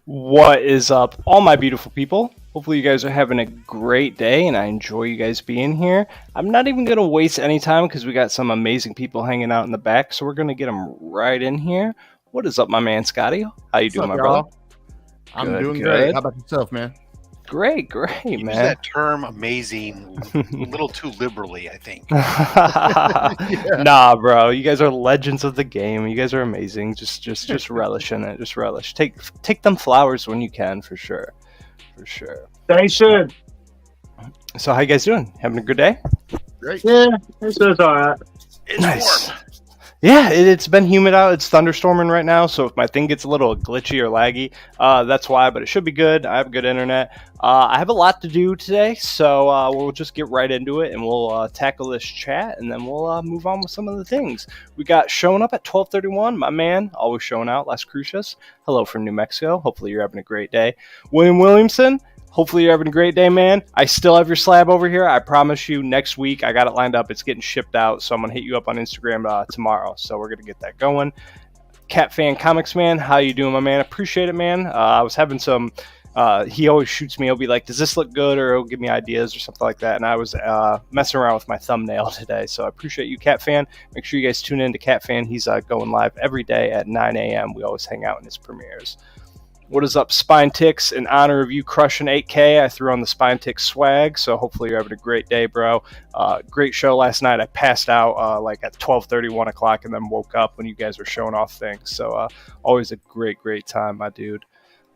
What is up, all my beautiful people? Hopefully you guys are having a great day, and I enjoy you guys being here. I'm not even going to waste any time because we got some amazing people hanging out in the back, so we're going to get them right in here. What is up, my man Scotty? How you doing, my brother? I'm doing great. How about yourself, man? Great, man. Use that term "amazing" a little too liberally, I think. Yeah. Nah, bro. You guys are legends of the game. You guys are amazing. Just relish in it. Just relish. Take them flowers when you can, for sure. For sure. They should. So how you guys doing? Having a good day? Great. Yeah, it's all right. It's Nice. warm. Yeah, it's been humid out. It's thunderstorming right now, so if my thing gets a little glitchy or laggy, that's why, but it should be good. I have good internet. I have a lot to do today, so we'll just get right into it, and we'll tackle this chat, and then we'll move on with some of the things. We got showing up at 12:31, my man, always showing out, Las Cruces. Hello from New Mexico. Hopefully you're having a great day. William Williamson. Hopefully you're having a great day, man. I still have your slab over here. I promise you next week I got it lined up. It's getting shipped out, so I'm going to hit you up on Instagram tomorrow. So we're going to get that going. Cat Fan Comics, man. How you doing, my man? Appreciate it, man. I was having some... he always shoots me. He'll be like, does this look good? Or he'll give me ideas or something like that. And I was messing around with my thumbnail today. So I appreciate you, Cat Fan. Make sure you guys tune in to Cat Fan. He's going live every day at 9 a.m. We always hang out in his premieres. What is up, Spine Ticks? In honor of you crushing 8K, I threw on the Spine Ticks swag, so hopefully you're having a great day, bro. Great show last night. I passed out like at 12:30, 1 o'clock, and then woke up when you guys were showing off things. So always a great time, my dude.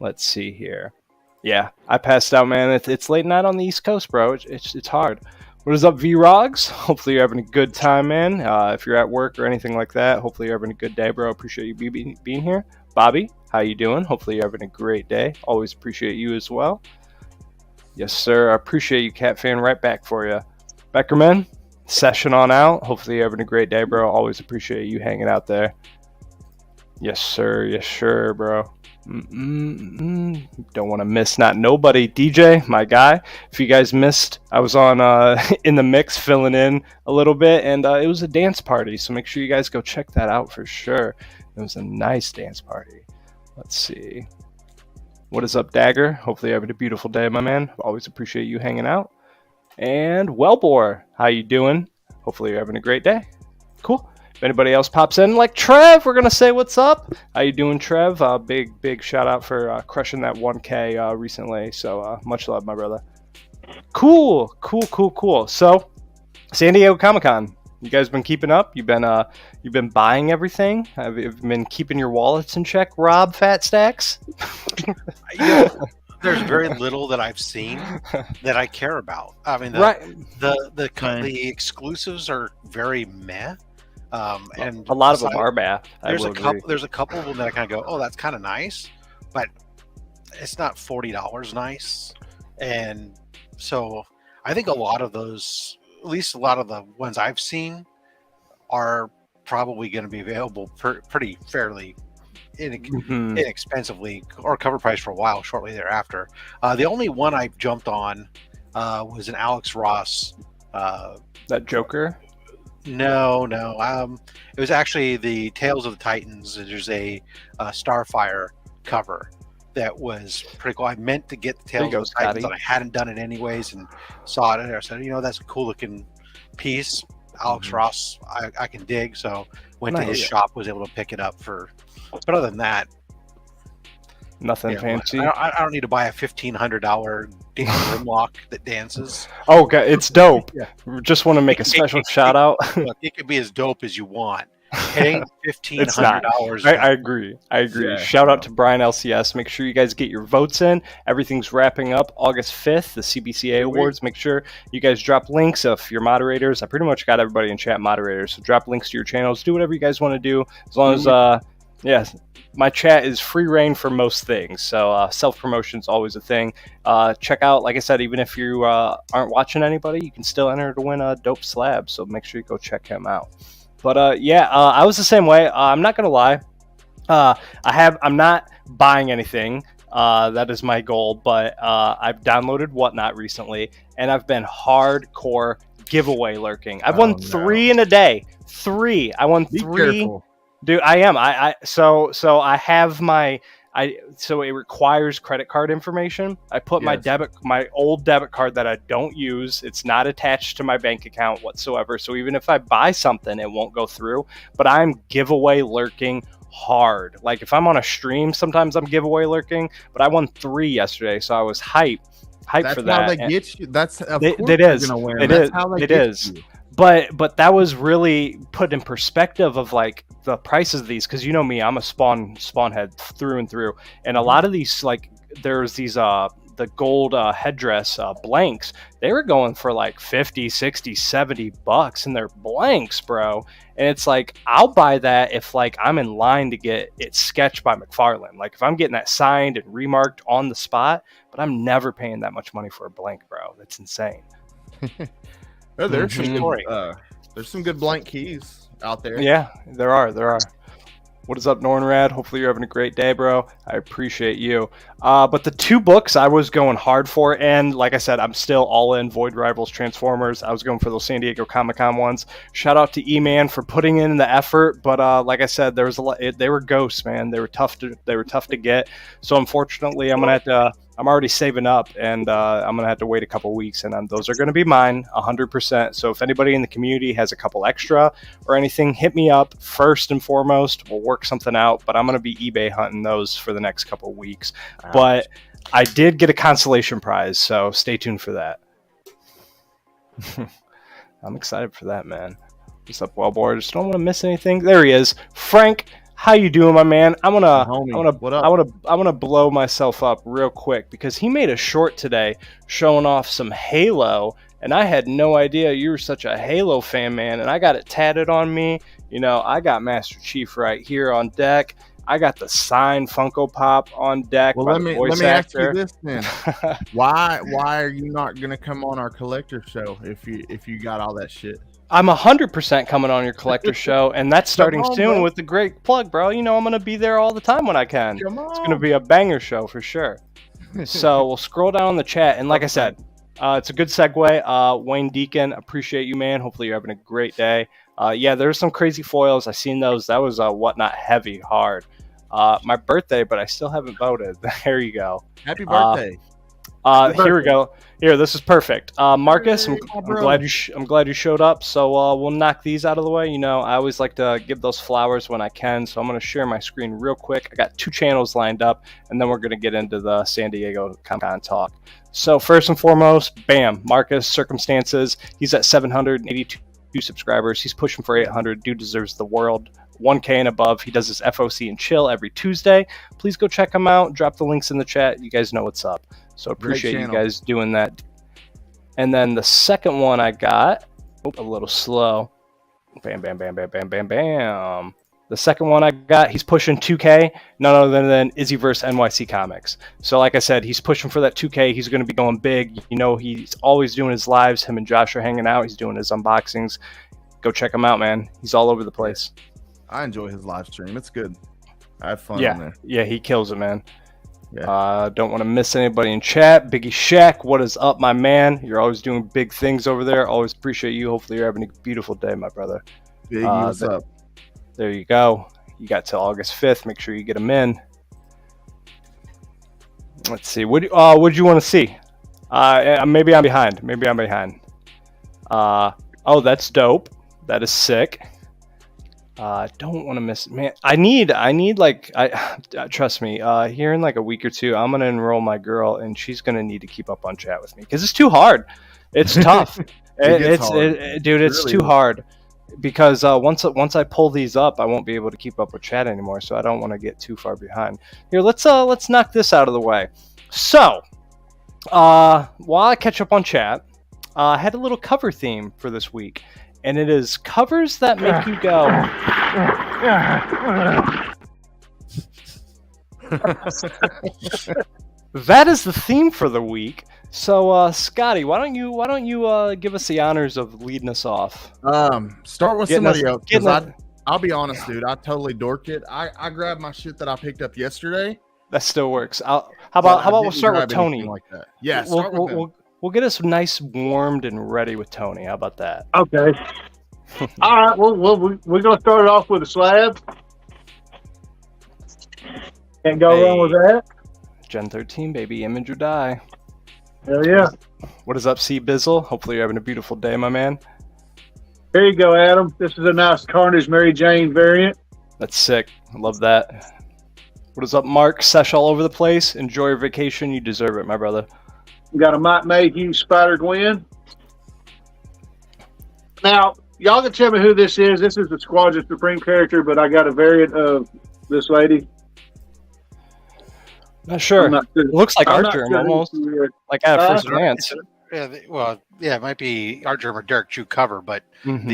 Let's see here. Yeah, I passed out, man. It's late night on the East Coast, bro. It's hard. What is up, V-Rogs? Hopefully you're having a good time, man. If you're at work or anything like that, hopefully you're having a good day, bro. Appreciate you being here. Bobby, how you doing? Hopefully you're having a great day. Always appreciate you as well. Yes, sir. I appreciate you, Cat Fan. Right back for you. Beckerman, session on out. Hopefully you're having a great day, bro. Always appreciate you hanging out there. Yes, sir. Yes, sure, bro. Don't want to miss not nobody. DJ, my guy. If you guys missed, I was on in the mix filling in a little bit, and it was a dance party. So make sure you guys go check that out for sure. It was a nice dance party. Let's see. What is up, Dagger? Hopefully you're having a beautiful day, my man. Always appreciate you hanging out. And Wellbore, how you doing? Hopefully you're having a great day. Cool. If anybody else pops in, like Trev, we're going to say what's up. How you doing, Trev? Big shout out for crushing that 1K recently. So much love, my brother. Cool. So, San Diego Comic-Con. You guys been keeping up? You've been buying everything? Have you been keeping your wallets in check, Rob Fat Stacks? There's very little that I've seen that I care about. I mean, the exclusives are very meh. And a lot of them are bad. There's a couple of them that I kind of go, oh, that's kind of nice, but it's not $40 nice. And so I think a lot of those, at least a lot of the ones I've seen, are probably going to be available pretty fairly inexpensively, or cover price for a while shortly thereafter. The only one I jumped on was an Alex Ross. That Joker? No. It was actually the Tales of the Titans. There's a Starfire cover that was pretty cool. I meant to get the Tales of the Titans, and I hadn't done it anyways, and saw it in there. I said, that's a cool looking piece. Alex Ross, I can dig. So went to his shop, was able to pick it up for. But other than that, nothing fancy. I don't need to buy a $1,500 Grimlock that dances. Oh, okay, it's dope. Yeah. Just want to make a special shout out. Look, it could be as dope as you want. Paying $1,500. I agree. Yeah. Shout out to Brian LCS. Make sure you guys get your votes in. Everything's wrapping up August 5th, the CBCA Awards. Make sure you guys drop links if you're moderators. I pretty much got everybody in chat moderators, so drop links to your channels. Do whatever you guys want to do, as long as Yes, my chat is free reign for most things, so self-promotion is always a thing. Check out, like I said, even if you aren't watching anybody, you can still enter to win a dope slab, so make sure you go check him out. But I was the same way. I'm not going to lie. I'm not buying anything. That is my goal, but I've downloaded Whatnot recently, and I've been hardcore giveaway lurking. I've won 3 in a day. 3. I won 3. Careful. Dude, I am. So I have so it requires credit card information. I put my old debit card that I don't use. It's not attached to my bank account whatsoever. So even if I buy something, it won't go through. But I'm giveaway lurking hard. Like if I'm on a stream, sometimes I'm giveaway lurking. But I won 3 yesterday, so I was hyped for that. That's how they get you. That's it is. It is. But that was really put in perspective of like the prices of these, because you know me, I'm a spawn head through and through, and a lot of these, like there's these the gold headdress blanks, they were going for like 50, 60, 70 bucks, and they're blanks, bro. And it's like I'll buy that if like I'm in line to get it sketched by McFarlane, like if I'm getting that signed and remarked on the spot. But I'm never paying that much money for a blank, bro. That's insane. Oh, there's some good blank keys out there. Yeah, there are. What is up, Nornrad? Hopefully you're having a great day, bro. I appreciate you. But the 2 books I was going hard for, and like I said, I'm still all in Void Rivals Transformers. I was going for those San Diego Comic-Con ones. Shout out to E-Man for putting in the effort, but like I said, there was a lot. They were ghosts, man. They were tough to get. So unfortunately, I'm already saving up, and I'm gonna have to wait a couple weeks, and those are gonna be mine 100%. So if anybody in the community has a couple extra or anything, hit me up first and foremost. We'll work something out, but I'm gonna be eBay hunting those for the next couple weeks. But I did get a consolation prize, so stay tuned for that. I'm excited for that, man. What's up, Wellboard? Just don't want to miss anything. There he is, Frank. How you doing, my man? I wanna blow myself up real quick because he made a short today showing off some Halo, and I had no idea you were such a Halo fan, man. And I got it tatted on me. You know, I got Master Chief right here on deck. I got the signed Funko Pop on deck. Well, let me ask you this then: why are you not gonna come on our collector show if you got all that shit? I'm 100% coming on your collector show, and that's starting soon with the great plug, bro. You know I'm going to be there all the time when I can. It's going to be a banger show for sure. So we'll scroll down the chat, and like I said, it's a good segue. Wayne Deacon, appreciate you, man. Hopefully you're having a great day. Yeah, there's some crazy foils. I seen those. That was Whatnot heavy, hard. My birthday, but I still haven't voted. There you go. Happy birthday. Here we go. Here, this is perfect. Marcus, I'm glad you showed up. So we'll knock these out of the way. You know, I always like to give those flowers when I can. So I'm going to share my screen real quick. I got 2 channels lined up, and then we're going to get into the San Diego Comic-Con talk. So first and foremost, bam, Marcus, Circumstances. He's at 782 subscribers. He's pushing for 800. Dude deserves the world. 1K and above. He does his FOC and chill every Tuesday. Please go check him out. Drop the links in the chat. You guys know what's up. So appreciate you guys doing that. And then the second one I got, a little slow. Bam, bam, bam, bam, bam, bam, bam. The second one I got, he's pushing 2K, none other than Izzyverse NYC Comics. So like I said, he's pushing for that 2K. He's going to be going big. You know, he's always doing his lives. Him and Josh are hanging out. He's doing his unboxings. Go check him out, man. He's all over the place. I enjoy his live stream. It's good. I have fun on there. Yeah, he kills it, man. Yeah. Don't want to miss anybody in chat. Biggie Shaq, what is up, my man? You're always doing big things over there. Always appreciate you. Hopefully you're having a beautiful day, my brother. Biggie, what's up? There you go. You got till August 5th. Make sure you get them in. Let's see. What do you want to see? Maybe I'm behind. Oh, that's dope. That is sick. Don't want to miss it, man. I need trust me, here in like a week or two, I'm gonna enroll my girl, and she's gonna need to keep up on chat with me because it's too hard. It's tough. It's too hard because once I pull these up, I won't be able to keep up with chat anymore. So I don't want to get too far behind. Here, let's knock this out of the way. So, while I catch up on chat, I had a little cover theme for this week. And it is covers that make you go. That is the theme for the week. So, Scotty, why don't you give us the honors of leading us off? Start with Getting somebody us- else. getting 'Cause us- I'll be honest, dude. I totally dorked it. I grabbed my shit that I picked up yesterday. That still works. How but about I we'll didn't start with grab anything Tony? Like that. Yeah, start with him. We'll get us nice, warmed, and ready with Tony. How about that? Okay. All right. Well, we're going to start it off with a slab. Can't go wrong with that. Gen 13, baby. Image or die. Hell yeah. What is up, C Bizzle? Hopefully you're having a beautiful day, my man. Here you go, Adam. This is a nice Carnage Mary Jane variant. That's sick. I love that. What is up, Mark? Sesh all over the place. Enjoy your vacation. You deserve it, my brother. We got a Mike Mayhew Spider Gwen. Now, y'all can tell me who this is. This is the Squadron Supreme character, but I got a variant of this lady. Not sure. I'm not sure. It looks like I'm Art not Germ sure who almost. she is. Like at first glance. Yeah, it might be Art Germ or Derek Chew cover, but Mhm.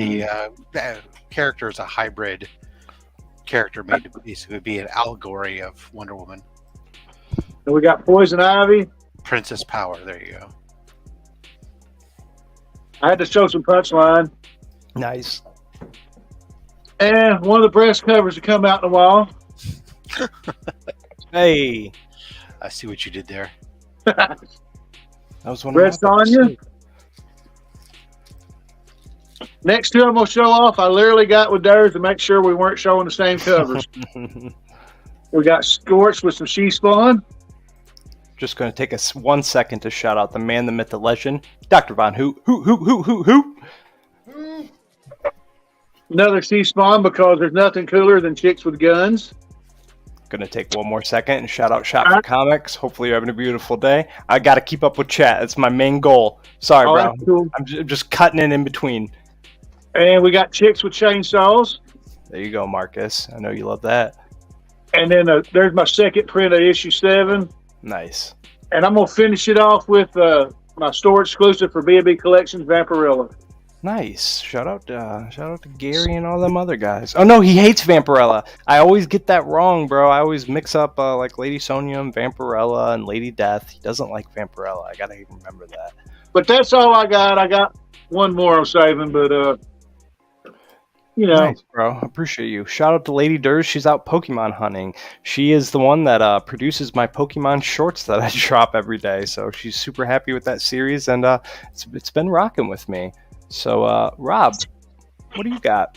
the character is a hybrid character made to basically be an allegory of Wonder Woman. And we got Poison Ivy. Princess Power. There you go. I had to show some punchline. Nice. And one of the breast covers to come out in a while. Hey, I see what you did there. that was one Red of my Sonja. Next two I'm going to show off, I literally got with theirs to make sure we weren't showing the same covers. We got Scorch with some She Spawn. Just going to take us 1 second to shout out the man, the myth, the legend, Dr. Von Who. Another She Spawn because there's nothing cooler than chicks with guns. Going to take 1 more second and shout out Shop for Comics. Hopefully you're having a beautiful day. I got to keep up with chat. That's my main goal. Sorry, Oh, bro. that's cool. I'm just cutting it in between. And we got chicks with chainsaws. There you go, Marcus. I know you love that. And then there's my second print of issue 7. Nice. And I'm going to finish it off with my store exclusive for B&B Collections, Vampirella. Nice. Shout out to Gary and all them other guys. Oh no, he hates Vampirella. I always get that wrong, bro. I always mix up like Lady Sonya and Vampirella and Lady Death. He doesn't like Vampirella. I gotta remember that. But that's all I got. I got one more I'm saving, but Nice, bro. Appreciate you. Shout out to Lady Durs. She's out Pokemon hunting. She is the one that produces my Pokemon shorts that I drop every day. So she's super happy with that series, and it's been rocking with me. So, Rob, what do you got?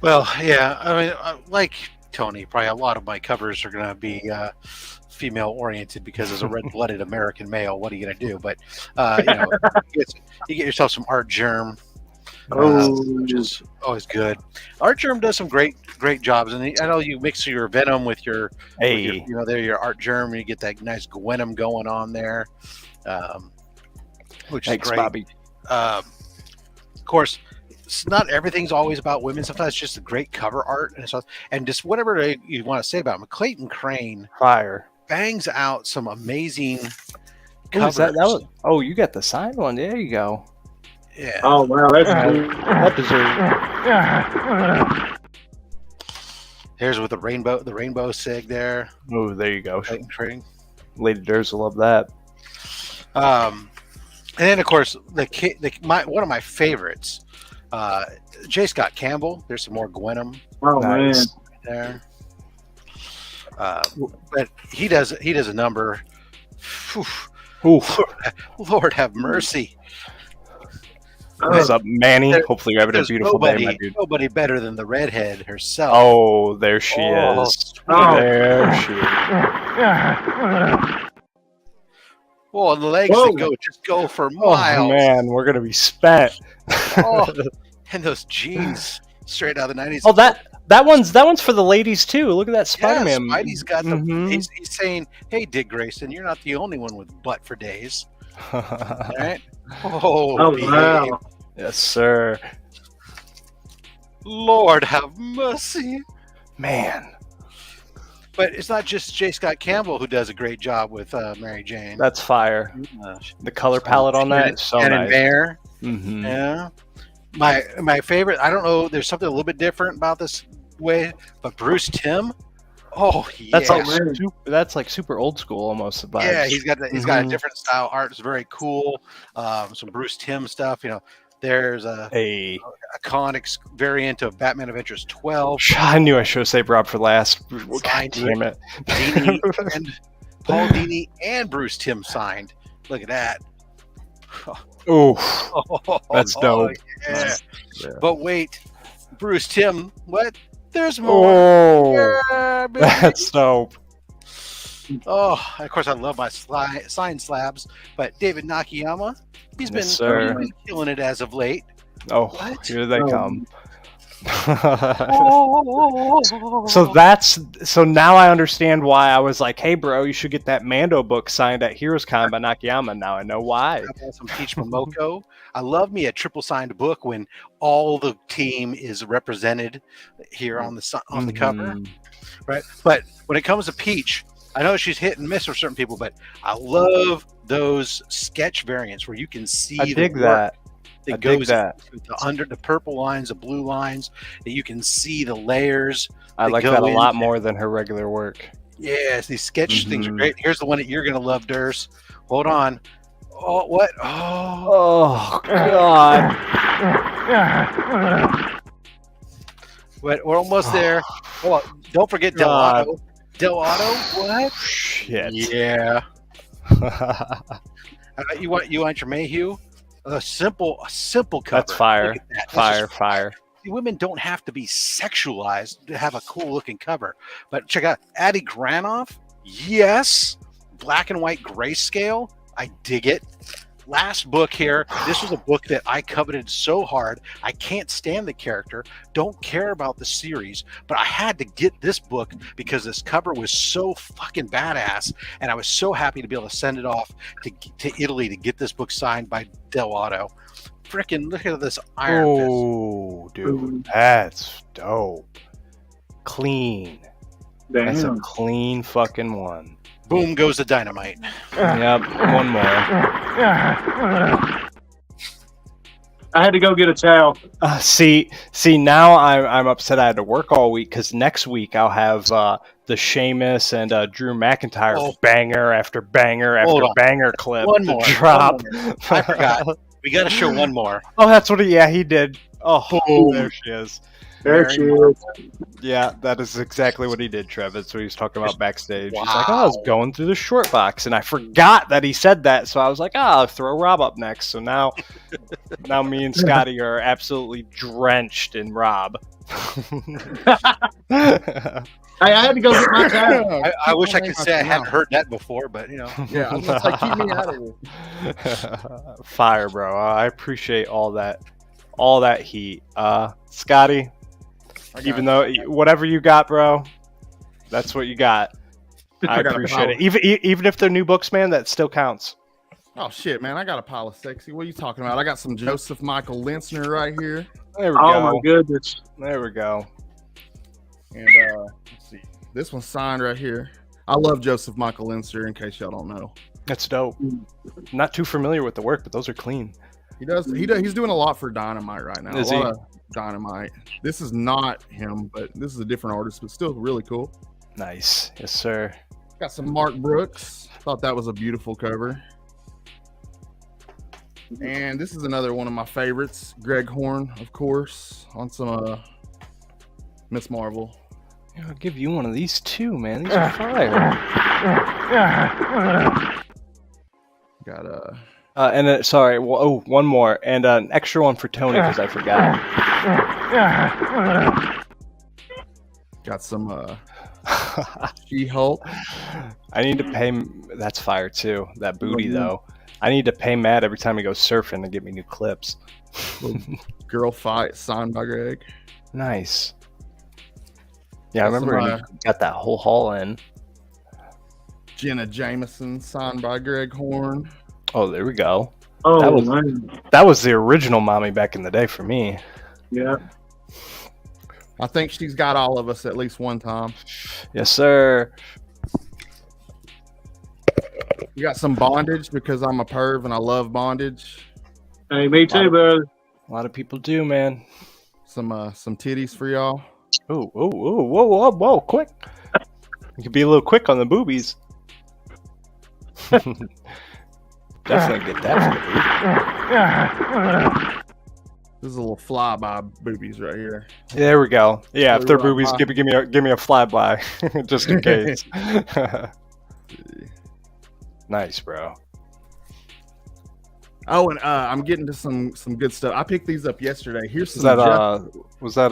Well, yeah, I mean, like Tony, probably a lot of my covers are going to be female oriented because as a red-blooded American male, what are you going to do? But you get yourself some Art Germ, which is always good. Art Germ does some great jobs, and I know you mix your Venom with your your Art Germ, and you get that nice Gwenom going on there, which Thanks, is great. Bobby. Of course, not everything's always about women. Sometimes it's just a great cover art and stuff. And just whatever you want to say about him, Clayton Crane Fire bangs out some amazing covers. covers. You got the signed one. There you go. Yeah. oh, wow, that's cool. That deserves. Here's with the rainbow sig there. Oh, there you go. Clayton Crane. Lady Durs will love that. And then, of course, one of my favorites, J. Scott Campbell. There's some more Gwenom Oh, Nice. there. But he does a number. Whew, Oof. Lord have mercy. What's up, Manny? Hopefully you're having a There's beautiful day, my dude. nobody better than the redhead herself. Oh, there she is. Oh. There she is. Well, and the legs Whoa. that just go for Oh, miles. man, we're going to be spent. Oh, and those jeans straight out of the 90s. Oh, that one's for the ladies, too. Look at that Spider-Man. Yeah, Spidey's got the. Mhm. He's saying, "Hey, Dick Grayson, you're not the only one with butt for days." All right. Oh, behave. wow. Yes, sir. Lord have mercy. Man, But it's not just J. Scott Campbell who does a great job with Mary Jane. that's fire. The color palette on that is so Shannon nice. Bear. Mm-hmm. Yeah. My favorite. I don't know. There's something a little bit different about this way, but Bruce Timm Oh yeah, That's like super old school almost. Vibes. Yeah, he's got a different style. Art is very cool. Some Bruce Timm stuff. There's a iconic variant of Batman Adventures 12. I knew I should have saved Rob for last. God damn it! Dini and Paul Dini and Bruce Timm signed. Look at that. Oh, that's dope. Yeah. But wait, Bruce Timm, what? There's more. Oh, that's dope. Oh, of course, I love my sign slabs. But David Nakayama, he's been really killing it as of late. Oh, here they come. So now I understand why I was like, hey bro, you should get that Mando book signed at Heroes Con by Nakayama. Now I know why. Some Peach Momoko. I love me a triple signed book when all the team is represented here on the cover, right? But when it comes to Peach, I know she's hit and miss for certain people, but I love those sketch variants where you can see that goes under the purple lines, the blue lines, that you can see the layers. I like that a lot more than her regular work. Yes, these sketch things are great. Here's the one that you're gonna love, Durs. Hold on. Oh, what? Oh God. But we're almost there. Oh, don't forget Del Auto. Del Auto? What? Shit. Yeah. You want your Mayhew? A simple cover. That's fire. That. Fire. See, women don't have to be sexualized to have a cool looking cover. But check out Addie Granoff. Yes. Black and white grayscale. I dig it. Last book here. This was a book that I coveted so hard. I can't stand the character. Don't care about the series. But I had to get this book because this cover was so fucking badass. And I was so happy to be able to send it off to Italy to get this book signed by Del Auto. Frickin' look at this Iron Fist. Oh, dude. That's dope. Clean. Damn. That's a clean fucking one. Boom goes the dynamite. Yep, one more. I had to go get a towel. See, now I'm upset I had to work all week because next week I'll have the Sheamus and Drew McIntyre banger after banger after banger clip to drop. I forgot. We got to show one more. Oh, that's what he did. Oh, there she is. There she is. Yeah, that is exactly what he did, Trev. That's what he was talking about backstage. Wow. He's like, I was going through the short box, and I forgot that he said that, so I was like, I'll throw Rob up next. So now me and Scotty are absolutely drenched in Rob. Hey, I had to go get my towel. I wish I could say I hadn't heard that before, but Yeah, I was like, keep me out of here. Fire, bro. I appreciate all that heat. Scotty, even though whatever you got, bro, that's what you got. I appreciate it. Even if they're new books, man, that still counts. Oh shit, man! I got a pile of sexy. What are you talking about? I got some Joseph Michael Linsner right here. There we go. Oh my goodness. There we go. And let's see, this one's signed right here. I love Joseph Michael Linsner. In case y'all don't know, that's dope. Not too familiar with the work, but those are clean. He does. He's doing a lot for Dynamite right now. Is a lot of Dynamite. This is not him, but this is a different artist, but still really cool. Nice. Yes, sir. Got some Mark Brooks. Thought that was a beautiful cover. And this is another one of my favorites. Greg Horn, of course, on some Miss Marvel. Yeah, I'll give you one of these too, man. These are fire. Got and sorry, one more, and an extra one for Tony because I forgot. Got some She-Hulk. I need to pay. That's fire too. That booty though. I need to pay Matt every time he goes surfing to get me new clips. Girl Fight signed by Greg. Nice. Yeah, I remember when you got that whole haul in. Jenna Jameson signed by Greg Horn. Oh, there we go. Oh, that was the original mommy back in the day for me. Yeah. I think she's got all of us at least one time. Yes, sir. You got some Bondage because I'm a perv and I love Bondage. Hey, me too, brother. A lot of people do, man. Some titties for y'all. Whoa, quick. You could be a little quick on the boobies. Definitely get that. This is a little flyby boobies right here. There we go. Yeah, if they're boobies, give me a flyby, just in case. Nice, bro. Oh, and I'm getting to some good stuff. I picked these up yesterday. Here's some. Was that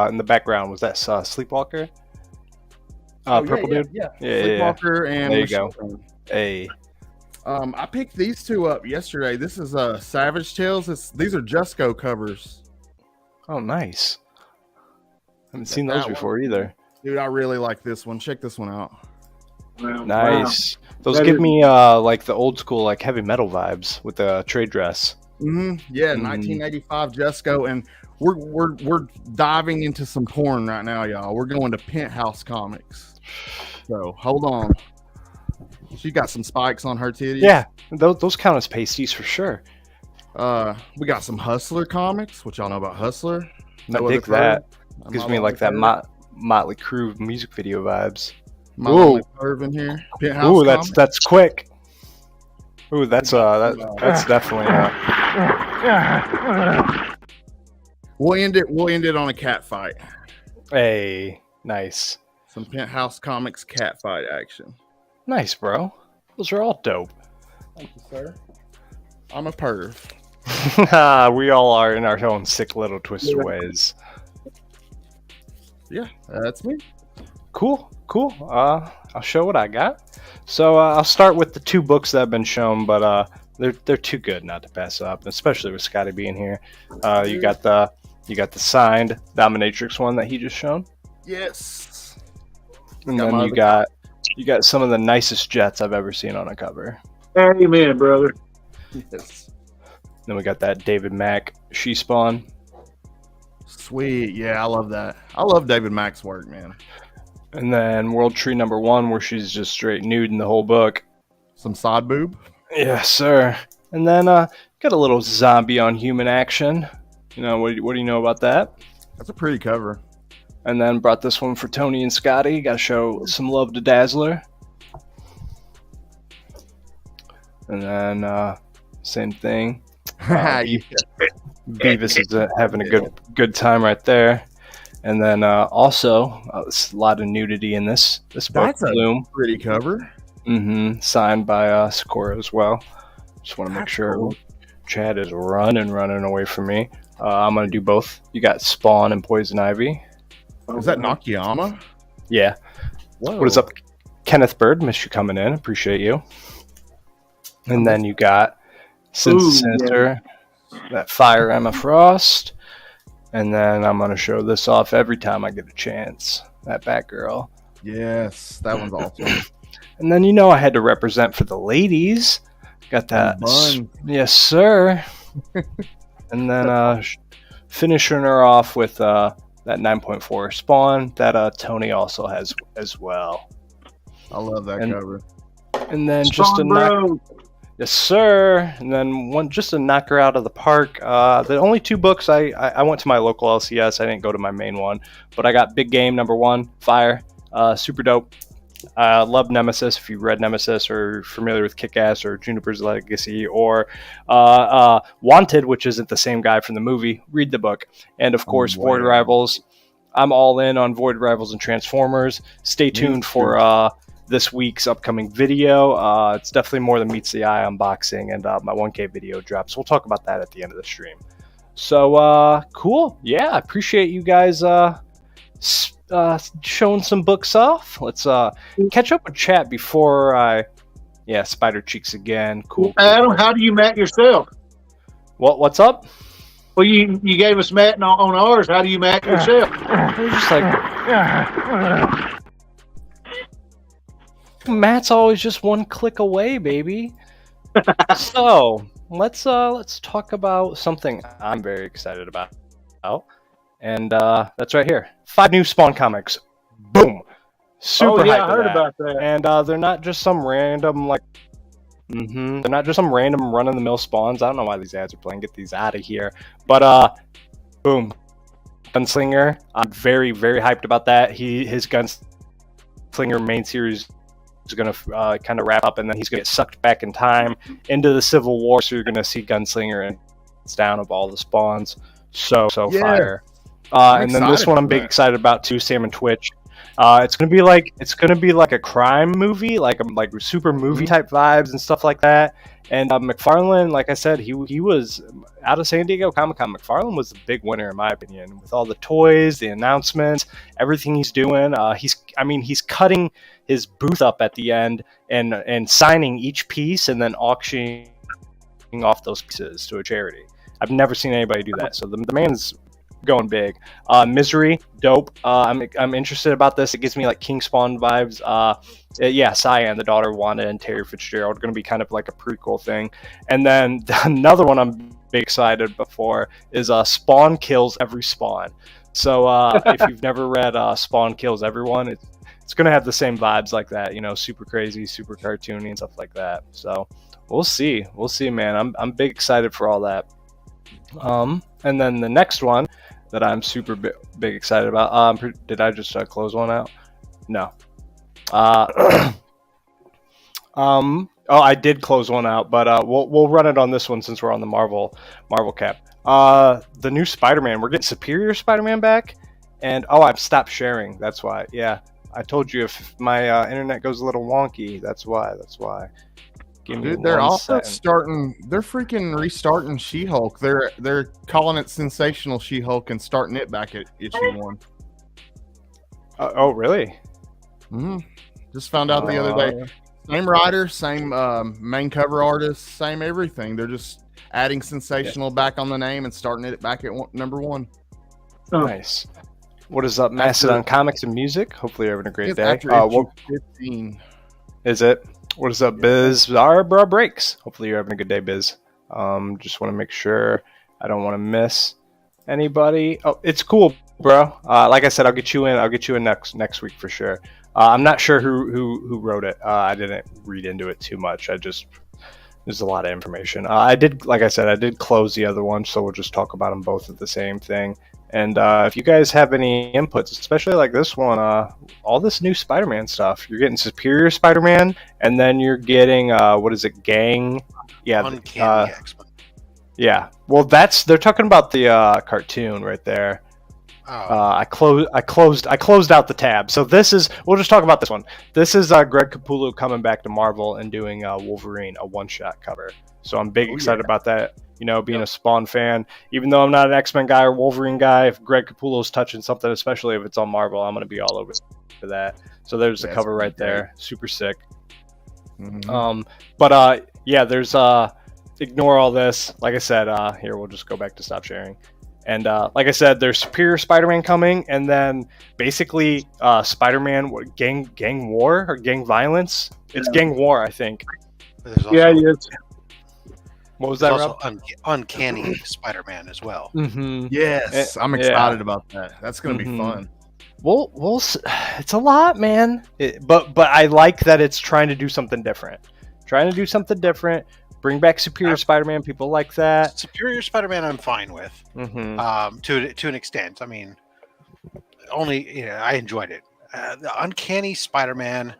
in the background? Was that Sleepwalker? Purple dude. Yeah. Sleepwalker and there you go. Hey. I picked these two up yesterday. This is Savage Tales. These are Jusco covers. Oh, nice. Haven't seen those before either. Dude, I really like this one. Check this one out. Nice. Wow. Those give me like the old school like heavy metal vibes with the trade dress. Yeah, 1985 Jusco, and we're diving into some porn right now, y'all. We're going to Penthouse Comics. So hold on. She got some spikes on her titties. Yeah, those count as pasties for sure. We got some Hustler comics, which y'all know about Hustler. I dig that. Gives me like that Motley Crue music video vibes. Ooh, in here. Ooh, that's quick. Ooh, that's definitely. We'll end it on a cat fight. Hey, nice. Some Penthouse Comics cat fight action. Nice, bro. Those are all dope. Thank you, sir. I'm a perv. We all are in our own sick little twisted ways. Yeah, that's me. Cool. I'll show what I got. So I'll start with the two books that have been shown, but they're too good not to pass up, especially with Scotty being here. You got the signed Dominatrix one that he just shown. Yes. And then you got some of the nicest jets I've ever seen on a cover. Amen, brother. Yes. Then we got that David Mack She-Spawn. Sweet. Yeah, I love that. I love David Mack's work, man. And then World Tree #1, where she's just straight nude in the whole book. Some side boob. Yes, sir. And then got a little zombie on human action. You know, what do you know about that? That's a pretty cover. And then brought this one for Tony and Scotty. Got to show some love to Dazzler. And then same thing. Beavis is having a good time right there. And then also a lot of nudity in this book. That's Bloom. A pretty cover. Signed by Sakura as well. Just want to make sure cool. Chad is running away from me. I'm going to do both. You got Spawn and Poison Ivy. Is that Nakayama? Yeah. Whoa. What is up, Kenneth Bird? Miss you coming in. Appreciate you. And then you got Sinister, that Fire Emma Frost. And then I'm going to show this off every time I get a chance. That Batgirl. Yes, that one's awesome. And then I had to represent for the ladies. Got that. Yes, sir. And then finishing her off with that 9.4 Spawn that Tony also has as well. I love that cover. And then Spawn, just a knock. Yes, sir. And then one just to knock her out of the park. The only two books I went to my local LCS. I didn't go to my main one, but I got Big Game #1, Fire, super dope. Love Nemesis. If you read Nemesis or familiar with Kick-Ass or Juniper's Legacy or Wanted, which isn't the same guy from the movie, read the book. And of course, Void Rivals. I'm all in on Void Rivals and Transformers. Stay tuned for this week's upcoming video. It's definitely more than meets the eye unboxing, and my 1K video drops. We'll talk about that at the end of the stream. So cool. Yeah, I appreciate you guys showing some books off. Let's catch up with chat before I Spider Cheeks again. Cool. Adam, how do you mat yourself? What's up? Well, you gave us matting on ours. How do you mat yourself? We're just like Matt's always just one click away, baby. So let's talk about something I'm very excited about. And that's right here. 5 new Spawn comics. Boom. Super hyped I heard about that. And they're not just some random they're not just some random run-of-the-mill spawns. I don't know why these ads are playing. Get these out of here. But boom. Gunslinger. I'm very, very hyped about that. His guns Gunslinger main series is going to kind of wrap up, and then he's going to get sucked back in time into the Civil War. So you're going to see Gunslinger and it's down of all the spawns. So fire. And then this one I'm big excited about too, Sam and Twitch. It's gonna be like a crime movie, like super movie type vibes and stuff like that. And McFarlane, like I said, he was out of San Diego Comic-Con. McFarlane was the big winner in my opinion, with all the toys, the announcements, everything he's doing. He's cutting his booth up at the end and signing each piece and then auctioning off those pieces to a charity. I've never seen anybody do that. So the man's going big. Misery, dope. I'm interested about this. It gives me like King Spawn vibes. Cyan, the daughter of Wanda and Terry Fitzgerald, going to be kind of like a prequel thing. And then another one I'm big excited for is Spawn Kills Every Spawn. So if you've never read Spawn Kills Everyone, it's going to have the same vibes like that, super crazy, super cartoony and stuff like that. So we'll see, man. I'm big excited for all that. And then the next one that I'm super big excited about. Did I just close one out? No. I did close one out, but we'll run it on this one since we're on the Marvel cap. The new Spider-Man. We're getting Superior Spider-Man back, and I've stopped sharing. That's why. Yeah, I told you if my internet goes a little wonky, that's why. Dude, they're also starting. They're freaking restarting She-Hulk. They're calling it Sensational She-Hulk and starting it back at issue 1. Oh, really? Mm-hmm. Just found out the other day. Same writer, same main cover artist, same everything. They're just adding Sensational back on the name and starting it back at number 1. Oh. Nice. What is up, Mastodon Comics and Music? Hopefully you're having a great day. After issue 15. Is it? What is up, Biz? Our bro breaks. Hopefully you're having a good day, Biz. Just want to make sure I don't want to miss anybody. Oh, it's cool, bro. Like I said, I'll get you in next week for sure. I'm not sure who wrote it. I didn't read into it too much. There's a lot of information. I did close the other one, so we'll just talk about them both at the same thing. And if you guys have any inputs, especially like this one, all this new Spider-Man stuff, you're getting Superior Spider-Man, and then you're getting Gang? Yeah, Uncanny X-Men. Yeah. Well, they're talking about the cartoon right there. Oh. I closed out the tab. So we'll just talk about this one. This is Greg Capullo coming back to Marvel and doing Wolverine, a one-shot cover. So I'm excited about that. Being a Spawn fan, even though I'm not an X-Men guy or Wolverine guy, if Greg Capullo's touching something, especially if it's on Marvel, I'm going to be all over for that. So there's the cover right there. Super sick. Mm-hmm. There's ignore all this. Like I said, here, we'll just go back to stop sharing. And like I said, there's Superior Spider-Man coming, and then basically Spider-Man gang war or gang violence. It's gang war, I think. Yes. What was that, Rob? Uncanny Spider-Man as well. Mm-hmm. Yes, I'm excited about that. That's going to be fun. Well, it's a lot, man. But I like that it's trying to do something different. Bring back Superior Spider-Man. People like that. Superior Spider-Man, I'm fine with. Mm-hmm. To an extent. I mean, only I enjoyed it. The Uncanny Spider-Man.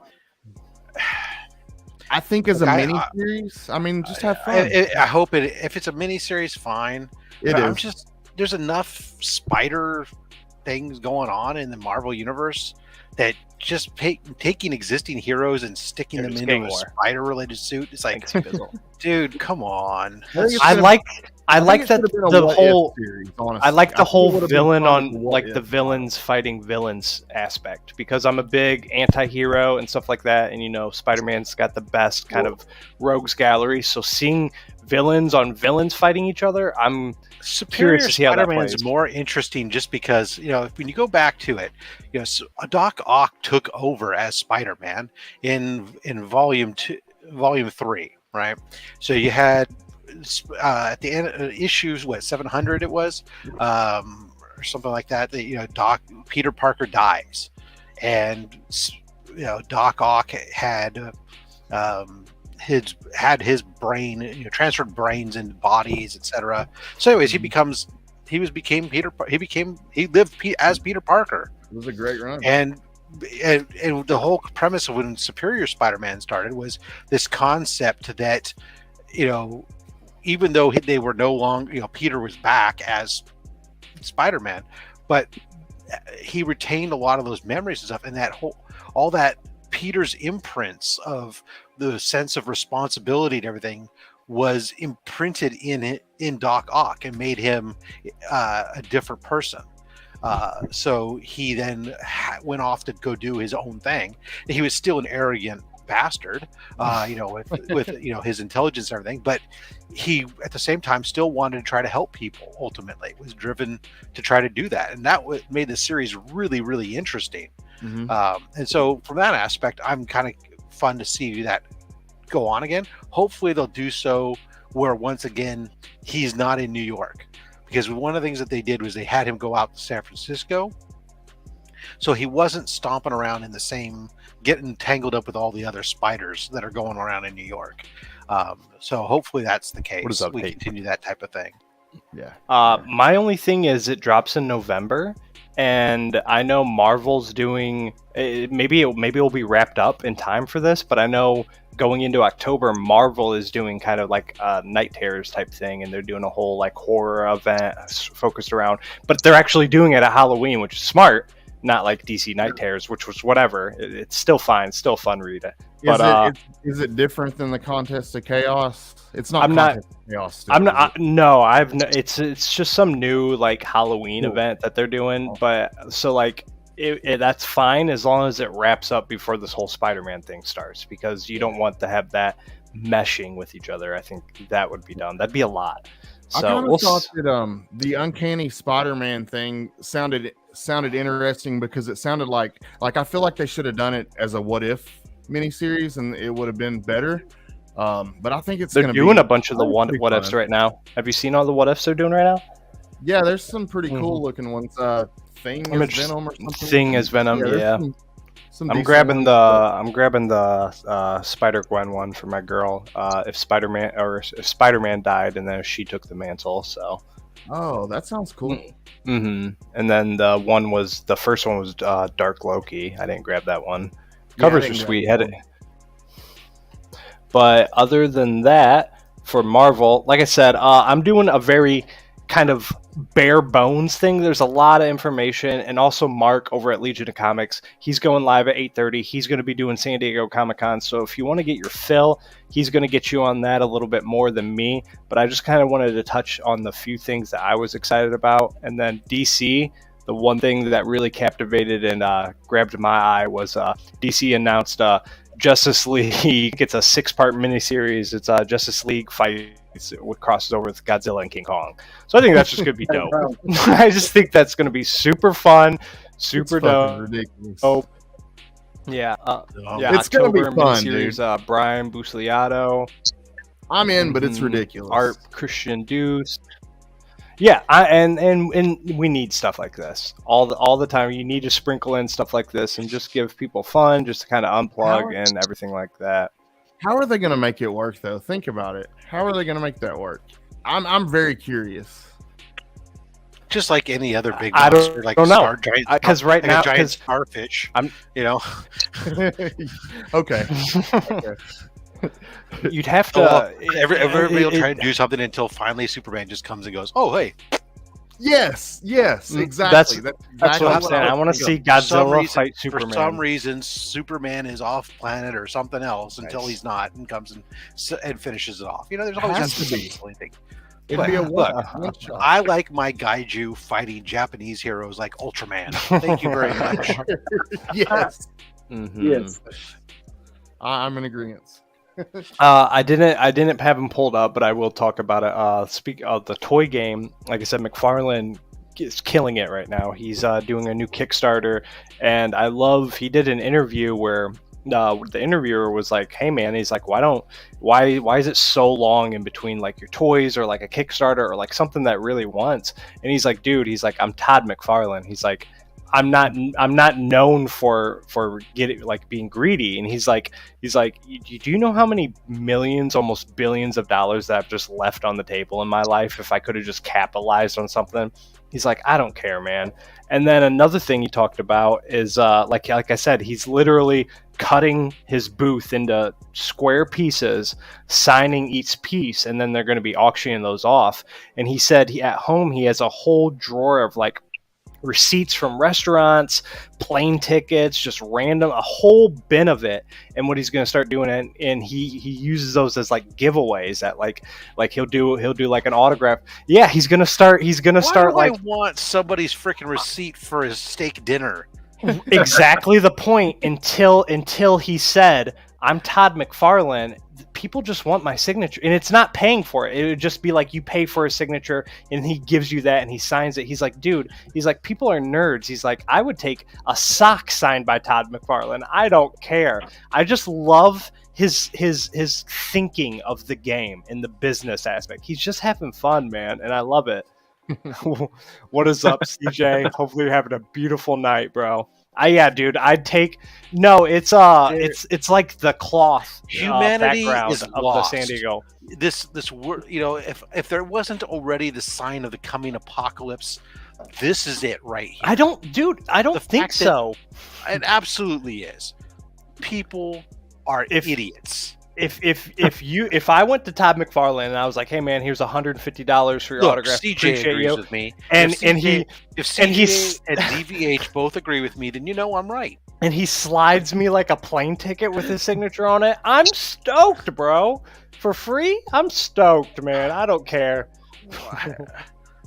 I think as a mini-series, just have fun. I hope if it's a mini-series, fine. There's enough spider things going on in the Marvel Universe that just taking existing heroes and sticking them into a spider-related suit. It's like, dude, come on. I like that the whole series, I like the whole villain on the villains fighting villains aspect, because I'm a big anti-hero and stuff like that, and Spider-Man's got the best kind of rogues gallery, so seeing villains on villains fighting each other, I'm Superior curious to see how that Spider-Man's plays. more interesting just because when you go back to it, Doc Ock took over as Spider-Man in volume 3, right? So you had at the end issues 700 it was, or something like that. Peter Parker dies, and Doc Ock had his brain, transferred brains into bodies, etc. So anyways, he lived as Peter Parker. It was a great run. And and the whole premise of when Superior Spider-Man started was this concept that, you know, even though they were no longer, you know, Peter was back as Spider-Man, but he retained a lot of those memories and stuff, and all that Peter's imprints of the sense of responsibility and everything was imprinted in Doc Ock and made him a different person. So he then went off to go do his own thing. He was still an arrogant bastard, you know, with you know, his intelligence and everything, but he at the same time still wanted to try to help people. Ultimately was driven to try to do that, and that made the series really, really interesting. And so from that aspect, I'm kind of fun to see that go on again. Hopefully they'll do so where once again he's not in New York, because one of the things that they did was they had him go out to San Francisco, so he wasn't stomping around in the same, getting tangled up with all the other spiders that are going around in New York. So hopefully that's the case. We continue that type of thing. Yeah. My only thing is it drops in November, and I know Marvel's doing maybe it will be wrapped up in time for this, but I know going into October, Marvel is doing kind of like Night Terrors type thing, and they're doing a whole like horror event focused around, but they're actually doing it at Halloween, which is smart. Not like DC Night Terrors, which was whatever. It's still fine, still a fun read. But is it different than the Contest of Chaos? It's not. I'm not. Contest of Chaos. Still, I'm not. No, it's just some new like Halloween event that they're doing. But so like that's fine as long as it wraps up before this whole Spider-Man thing starts, because you don't want to have that meshing with each other. I think that would be done. That'd be a lot. So I kind of thought that the Uncanny Spider-Man thing sounded interesting, because it sounded like I feel like they should have done it as a What If miniseries, and it would have been better. But I think they're doing a bunch of the what ifs right now. Have you seen all the what ifs they're doing right now? Yeah, there's some pretty cool looking ones. Thing as Venom or something. Thing as Venom, yeah. I'm grabbing the Spider-Gwen one for my girl. If Spider-Man died, and then she took the mantle. So. Oh, that sounds cool. Mm-hmm. And then the first one was Dark Loki. I didn't grab that one. Covers are sweet. But other than that, for Marvel, like I said, I'm doing a very kind of bare bones thing. There's a lot of information, and also Mark over at Legion of Comics, he's going live at 8:30. He's going to be doing San Diego Comic-Con, so if you want to get your fill, he's going to get you on that a little bit more than me. But I just kind of wanted to touch on the few things that I was excited about. And then DC, the one thing that really captivated and grabbed my eye was DC announced Justice League. It's a 6-part miniseries. It's Justice League fights. It crosses over with Godzilla and King Kong. So I think that's just going to be dope. I just think that's going to be super fun, super dope. Ridiculous. Oh, yeah. It's going to be fun, dude. Brian Buciliato. I'm in, but it's ridiculous. Art Christian Deuce. Yeah, and we need stuff like this all the time. You need to sprinkle in stuff like this and just give people fun, just to kind of unplug and everything like that. How are they going to make it work, though? Think about it. How are they going to make that work? I'm very curious. Just like any other big monster, like don't know, because right now, giant starfish. Okay. You'd have to. Everybody will try to do something until finally Superman just comes and goes, "Oh, hey." Yes, exactly. That's what I'm saying. I want to see Godzilla fight Superman. For some reason, Superman is off planet or something else until he's not, and comes and finishes it off. You know, there's always has to be something. It'd be a look, I like my Gaiju fighting Japanese heroes like Ultraman. Thank you very much. Yes. Mm-hmm. Yes. I'm in agreement. I didn't have him pulled up, but I will talk about it. Speak of the toy game, like I said, McFarlane is killing it right now. He's doing a new Kickstarter, and he did an interview where the interviewer was like, "Hey man," he's like, why is it so long in between like your toys or like a Kickstarter or like something that really wants?" And he's like, "Dude," he's like, "I'm Todd McFarlane." He's like, I'm not known for getting like being greedy. And he's like, do you know how many millions, almost billions of dollars that I've just left on the table in my life if I could have just capitalized on something? He's like, I don't care, man. And then another thing he talked about is like I said, he's literally cutting his booth into square pieces, signing each piece, and then they're going to be auctioning those off. And he said at home he has a whole drawer of like receipts from restaurants, plane tickets, just random, a whole bin of it. And what he's going to start doing, and he uses those as like giveaways at like he'll do like an autograph. Yeah, he's going to start Why like I want somebody's freaking receipt for his steak dinner. Exactly the point until he said, I'm Todd McFarlane. People just want my signature, and it's not paying for it. It would just be like you pay for a signature and he gives you that and he signs it. He's like, dude, he's like, people are nerds. He's like, I would take a sock signed by Todd McFarlane. I don't care. I just love his thinking of the game and the business aspect. He's just having fun, man, and I love it. What is up, CJ? Hopefully you're having a beautiful night, bro. Yeah, dude. I'd take it's like the cloth humanity background is of lost. the San Diego. This if there wasn't already the sign of the coming apocalypse, this is it right here. I don't think so. It absolutely is. People are idiots. If I went to Todd McFarlane and I was like, hey man, here's $150 for your autograph. CJ agrees with me. And if CJ and DVH both agree with me, then you know I'm right. And he slides me like a plane ticket with his signature on it. I'm stoked, bro. For free? I'm stoked, man. I don't care.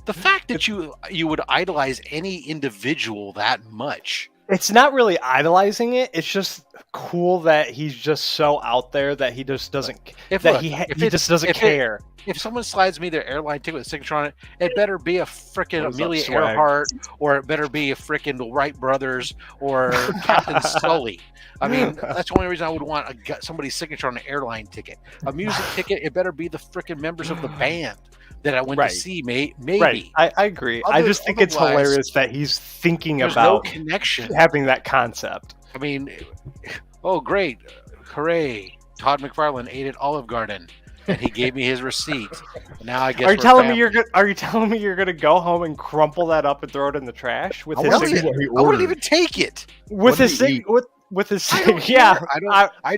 The fact that you would idolize any individual that much. It's not really idolizing it. It's just cool that he's just so out there that he just doesn't care. If someone slides me their airline ticket with a signature on it, it better be a frickin' Amelia swag? Earhart, or it better be a frickin' the Wright brothers or Captain Sully. I mean, that's the only reason I would want somebody's signature on an airline ticket. A music ticket, it better be the frickin' members of the band that I went to see, maybe. Right. I agree. I just think it's hilarious that he's thinking about no connection, having that concept. I mean, oh great, hooray! Todd McFarlane ate at Olive Garden, and he gave me his receipt. Now I guess. Are you telling me you're gonna go home and crumple that up and throw it in the trash with his signature? I wouldn't even take it with his yeah. I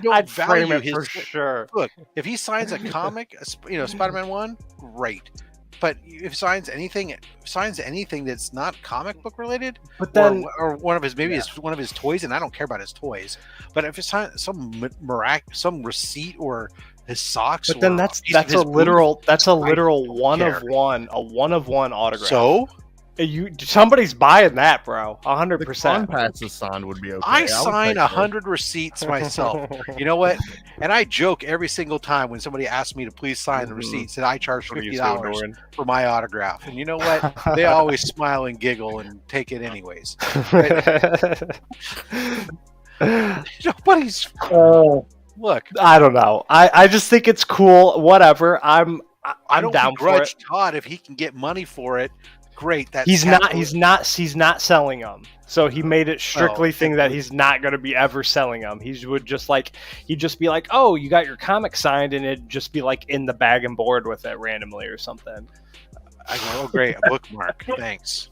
don't I'd value frame it his for sure. Look, if he signs a comic, Spider-Man 1, great. But if he signs anything that's not comic book related, but then or one of his one of his toys, and I don't care about his toys. But if it's some receipt or his socks, but then that's a literal one of one autograph. So somebody's buying that, bro. 100%. The passes signed would be okay. I sign 100 receipts myself. You know what? And I joke every single time when somebody asks me to please sign the receipts that I charge $50 for my autograph. And you know what? They always smile and giggle and take it anyways. Nobody's. Look, I don't know. I just think it's cool. Whatever. I'm don't down begrudge for it. Todd if he can get money for it. Great. He's not selling them. So he made it strictly that he's not going to be ever selling them. He'd just be like, oh, you got your comic signed, and it'd just be like in the bag and board with it randomly or something. I go, oh great, a bookmark. Thanks.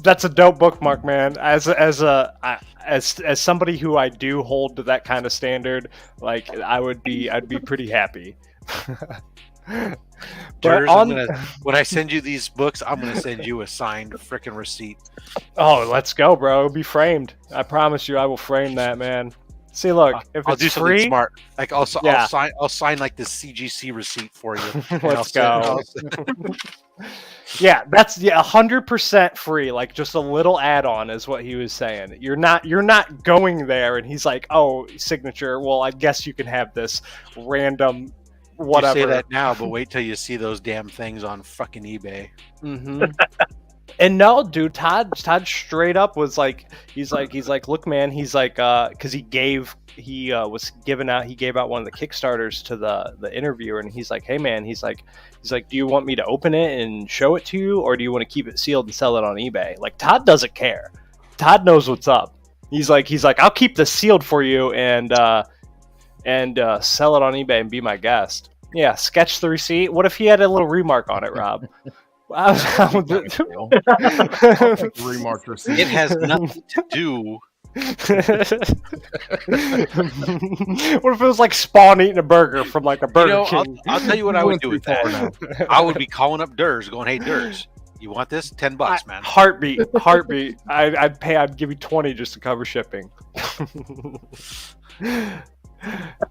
That's a dope bookmark, man. As somebody who I do hold to that kind of standard, like I'd be pretty happy. Durs, when I send you these books, I'm gonna send you a signed frickin' receipt. Oh, let's go, bro. It'll be framed. I promise you, I will frame that, man. See, look, if I'll do something free, smart. Like I'll sign like the CGC receipt for you. Let's go. Yeah, that's 100% free. Like just a little add-on is what he was saying. You're not going there, and he's like, oh, signature. Well, I guess you can have this random. Whatever. You say that now, but wait till you see those damn things on fucking eBay. Mm-hmm. And no, dude, Todd straight up was like, he's like, look, man, he's like, because he gave out one of the Kickstarters to the interviewer, and he's like, hey, man, he's like, do you want me to open it and show it to you, or do you want to keep it sealed and sell it on eBay? Like, Todd doesn't care. Todd knows what's up. He's like, I'll keep this sealed for you and sell it on eBay and be my guest. Yeah, sketch the receipt. What if he had a little remark on it, Rob? Remarked receipt. It has nothing to do. What if it was like Spawn eating a burger from like a Burger King? I'll tell you what I would do with that. I would be calling up Durs, going, "Hey, Durs, you want this? $10, man." Heartbeat. I'd give you 20 just to cover shipping.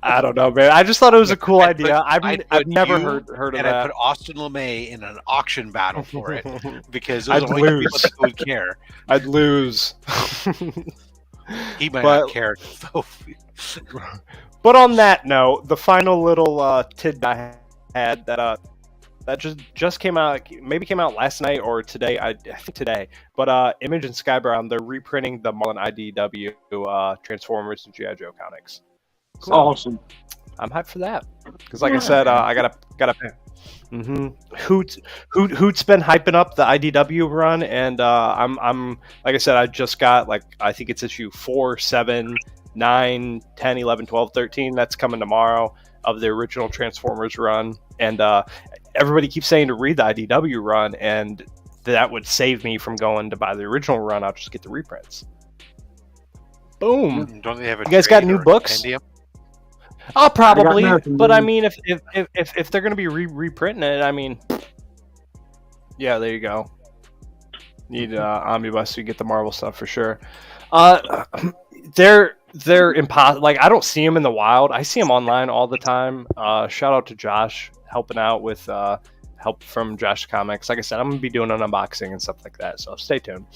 I don't know, man. I just thought it was a cool idea. I've never heard of that. And I put Austin LeMay in an auction battle for it because those are the only people that would care. I'd lose. He might not care. But on that note, the final little tidbit I had that just came out, maybe came out last night or today. I think today. But Image and Skybound, they're reprinting the Marlin IDW Transformers and G.I. Joe comics. So, awesome. I'm hyped for that because, like I said, I gotta. Hoot's been hyping up the IDW run, and I'm like I said, I just got I think it's issue 4, 7, 9, 10, 11, 12, 13. That's coming tomorrow of the original Transformers run, and everybody keeps saying to read the IDW run, and that would save me from going to buy the original run. I'll just get the reprints. Boom! Don't they have you guys got new books? Oh, probably. But I mean, if they're going to be reprinting it, I mean, yeah, there you go. Need Omnibus so you get the Marvel stuff for sure. They're impossible. Like, I don't see them in the wild. I see them online all the time. Shout out to Josh helping out with help from Josh Comics. Like I said, I'm gonna be doing an unboxing and stuff like that. So stay tuned.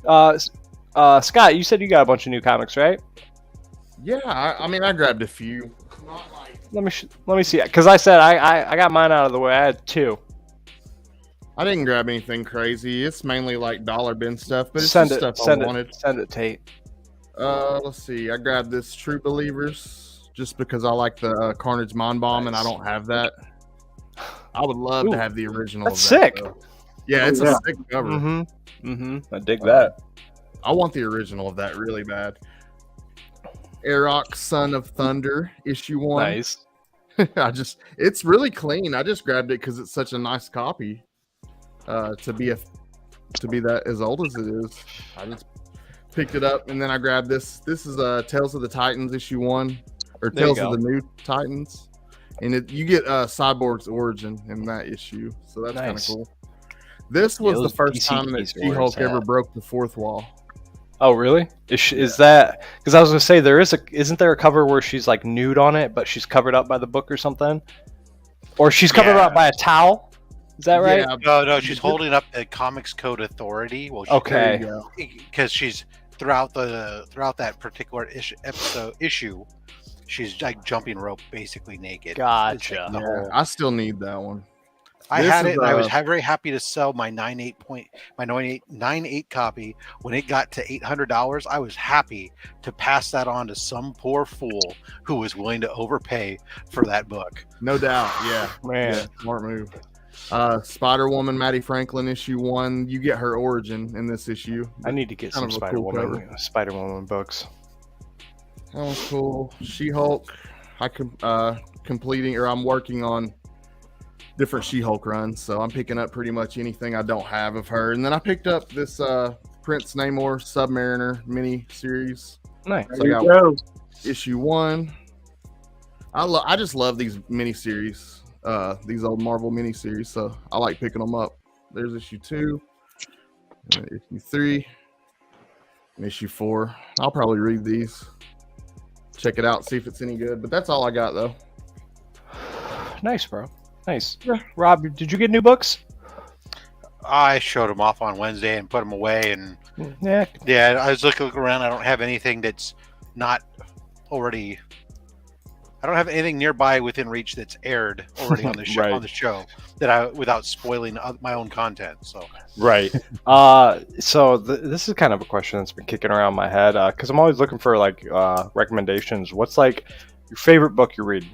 Scott, you said you got a bunch of new comics, right? Yeah, I mean, I grabbed a few. Let me see, because I said I got mine out of the way. I had 2. I didn't grab anything crazy. It's mainly like dollar bin stuff, but it's stuff I wanted. Send it, Tate. Let's see. I grabbed this True Believers just because I like the Carnage Mind Bomb, and I don't have that. I would love to have the original. That's sick. Though. Yeah, it's a sick cover. I dig that. I want the original of that really bad. Arok, Son of Thunder, issue 1. Nice. It's really clean. I just grabbed it because it's such a nice copy. To be that as old as it is, I just picked it up, and then I grabbed this. This is Tales of the Titans issue 1, or Tales of the New Titans, and you get Cyborg's origin in that issue, so that's kind of cool. This was the first time that She-Hulk ever broke the fourth wall. Oh, really? Is that because I was gonna say isn't there a cover where she's like nude on it, but she's covered up by the book or something, or she's covered up by a towel? Is that right? Yeah. No, she's holding up the Comics Code Authority. Well, okay, because she's throughout that particular issue, she's like jumping rope, basically naked. Gotcha. I still need that one. I had it, and I was very happy to sell my 9.8 copy when it got to $800. I was happy to pass that on to some poor fool who was willing to overpay for that book. No doubt, yeah, man, yeah, smart move. Spider-Woman, Maddie Franklin, issue 1. You get her origin in this issue. I need to get some Spider-Woman books. That was cool. She-Hulk. I'm working on different She-Hulk runs, so I'm picking up pretty much anything I don't have of her. And then I picked up this Prince Namor Submariner mini series. Nice. So I got issue 1. I just love these mini series, these old Marvel mini series. So I like picking them up. There's issue 2, issue 3, and issue 4. I'll probably read these, check it out, see if it's any good. But that's all I got, though. Nice, bro. Nice. Yeah. Rob, did you get new books? I showed them off on Wednesday and put them away, and yeah, I was looking around. I don't have anything that's not already I don't have anything nearby within reach that's aired already on the show. Right. On the show that without spoiling my own content. So Right. So this is kind of a question that's been kicking around my head because I'm always looking for like recommendations. What's like your favorite book you read,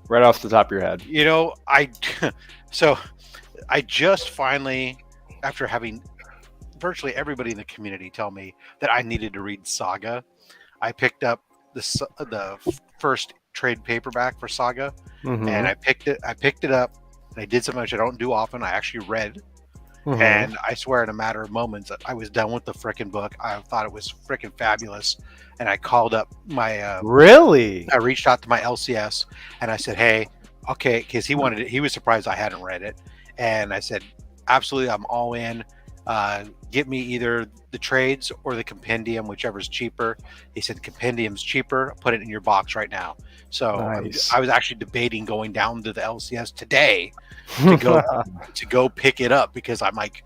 right off the top of your head? you know, I just finally, after having virtually everybody in the community tell me that I needed to read Saga, I picked up the first trade paperback for Saga, and I picked it up, and I did something which I don't do often. I actually read, and I swear in a matter of moments I was done with the frickin' book. I thought it was frickin' fabulous, and I called up my Really? I reached out to my LCS and I said, hey, okay, because he wanted it. He was surprised I hadn't read it, and I said, absolutely, I'm all in. Get me either the trades or the compendium, whichever's cheaper. He said compendium's cheaper. Put it in your box right now. So Nice. I was actually debating going down to the LCS today to go pick it up because I'm like,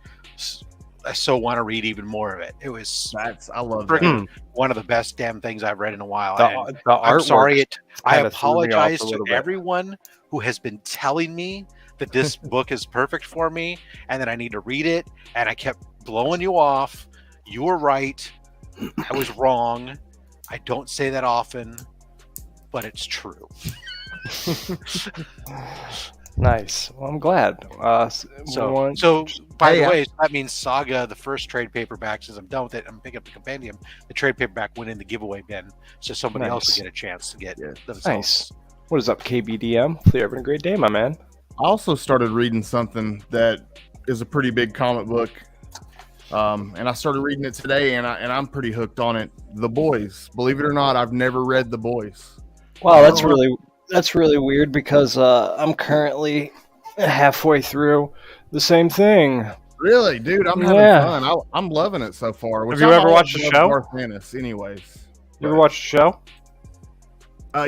I so want to read even more of it. It was I love freaking one of the best damn things I've read in a while. The I'm sorry. I kinda threw me off apologize a to little bit. everyone who has been telling me that this book is perfect for me and that I need to read it. And I kept blowing you off. You were right. I was wrong. I don't say that often, but it's true. Nice. Well, I'm glad. So by the way, that means Saga, the first trade paperback, since I'm done with it, I'm picking up the compendium. The trade paperback went in the giveaway bin, so somebody else will get a chance to get themselves. Nice. What is up, KBDM? Hopefully you're having a great day, my man. I also started reading something that is a pretty big comic book, and I started reading it today, and I'm pretty hooked on it. The Boys. Believe it or not, I've never read The Boys. Wow, that's really weird because I'm currently halfway through the same thing. Really, dude, I'm having fun. I'm loving it so far. Have you ever watched the show? Garth Ennis, anyways. You ever watched the show?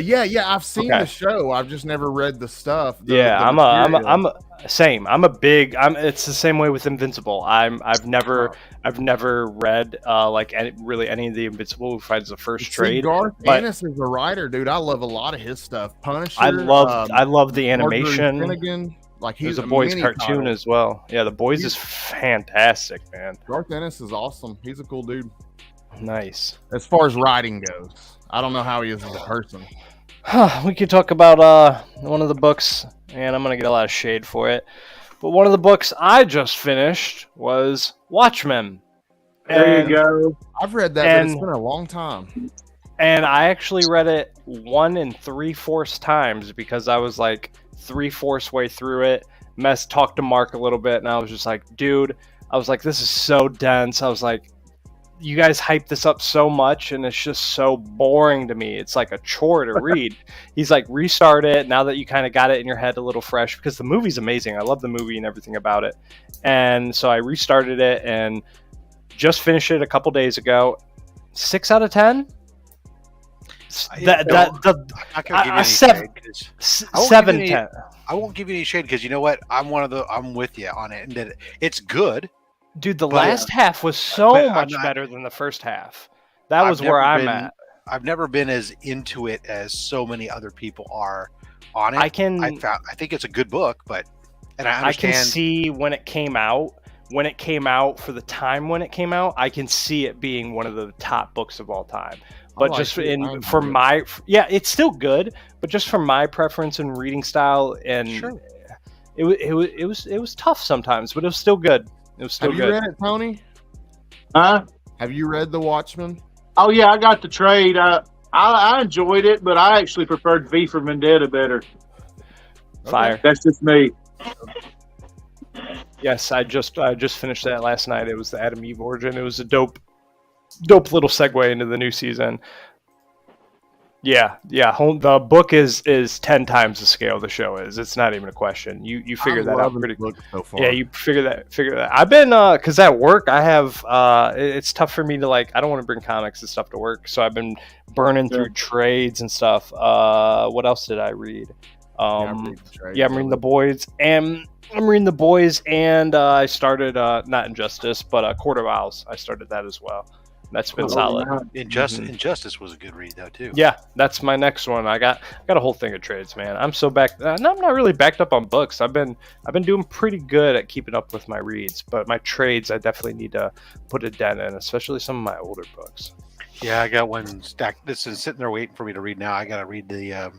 Yeah, I've seen the show. I've just never read the stuff. I'm it's the same way with Invincible. I've never read really any of the Invincible besides the first trade. Garth Ennis is a writer, dude. I love a lot of his stuff. Punisher. I love the animation. Finnegan, There's a Boys cartoon as well. Yeah, The Boys is fantastic, man. Garth Ennis is awesome. He's a cool dude. Nice. As far as writing goes. I don't know how he is as a person. We could talk about one of the books, and I'm going to get a lot of shade for it. But one of the books I just finished was Watchmen. There you go. I've read that, but it's been a long time. And I actually read it 1 3/4 times because I was like 3/4 way through it. Talked to Mark a little bit, and I was just like, dude, this is so dense. I was like, you guys hype this up so much and it's just so boring to me. It's like a chore to read. He's like, restart it now that you kind of got it in your head a little fresh, because the movie's amazing. I love the movie and everything about it. And so I restarted it and just finished it a couple days ago. 6 out of 10. 7 10. I won't give you any shade because you know what? I'm with you on it, and that it's good. Dude, the last half was so much better than the first half. That was where I'm at. I've never been as into it as so many other people are on it. I think it's a good book, but I understand. I can see when it came out for the time when it came out, I can see it being one of the top books of all time. But it's still good, but just for my preference and reading style, and it was tough sometimes, but it was still good. It was still good. Have you read it, Tony? Huh? Have you read The Watchmen? Oh yeah, I got the trade. I enjoyed it, but I actually preferred V for Vendetta better. Fire. That's just me. Yes, I just finished that last night. It was the Adam Eve origin. It was a dope little segue into the new season. Yeah. The book is 10 times the scale the show is. It's not even a question. You figure that out pretty quick. So far. Yeah, you figure that. I've been because at work I have it's tough for me to I don't want to bring comics and stuff to work, so I've been burning through trades and stuff. What else did I read? I'm reading The Boys, and I started not Injustice, but Court of Owls. I started that as well. That's been solid. Injustice was a good read though too. Yeah, that's my next one. I got a whole thing of trades, man. I'm so backed. I'm not really backed up on books. I've been doing pretty good at keeping up with my reads, but my trades I definitely need to put a dent in, especially some of my older books. Yeah, I got one stacked. This is sitting there waiting for me to read now. I got to read the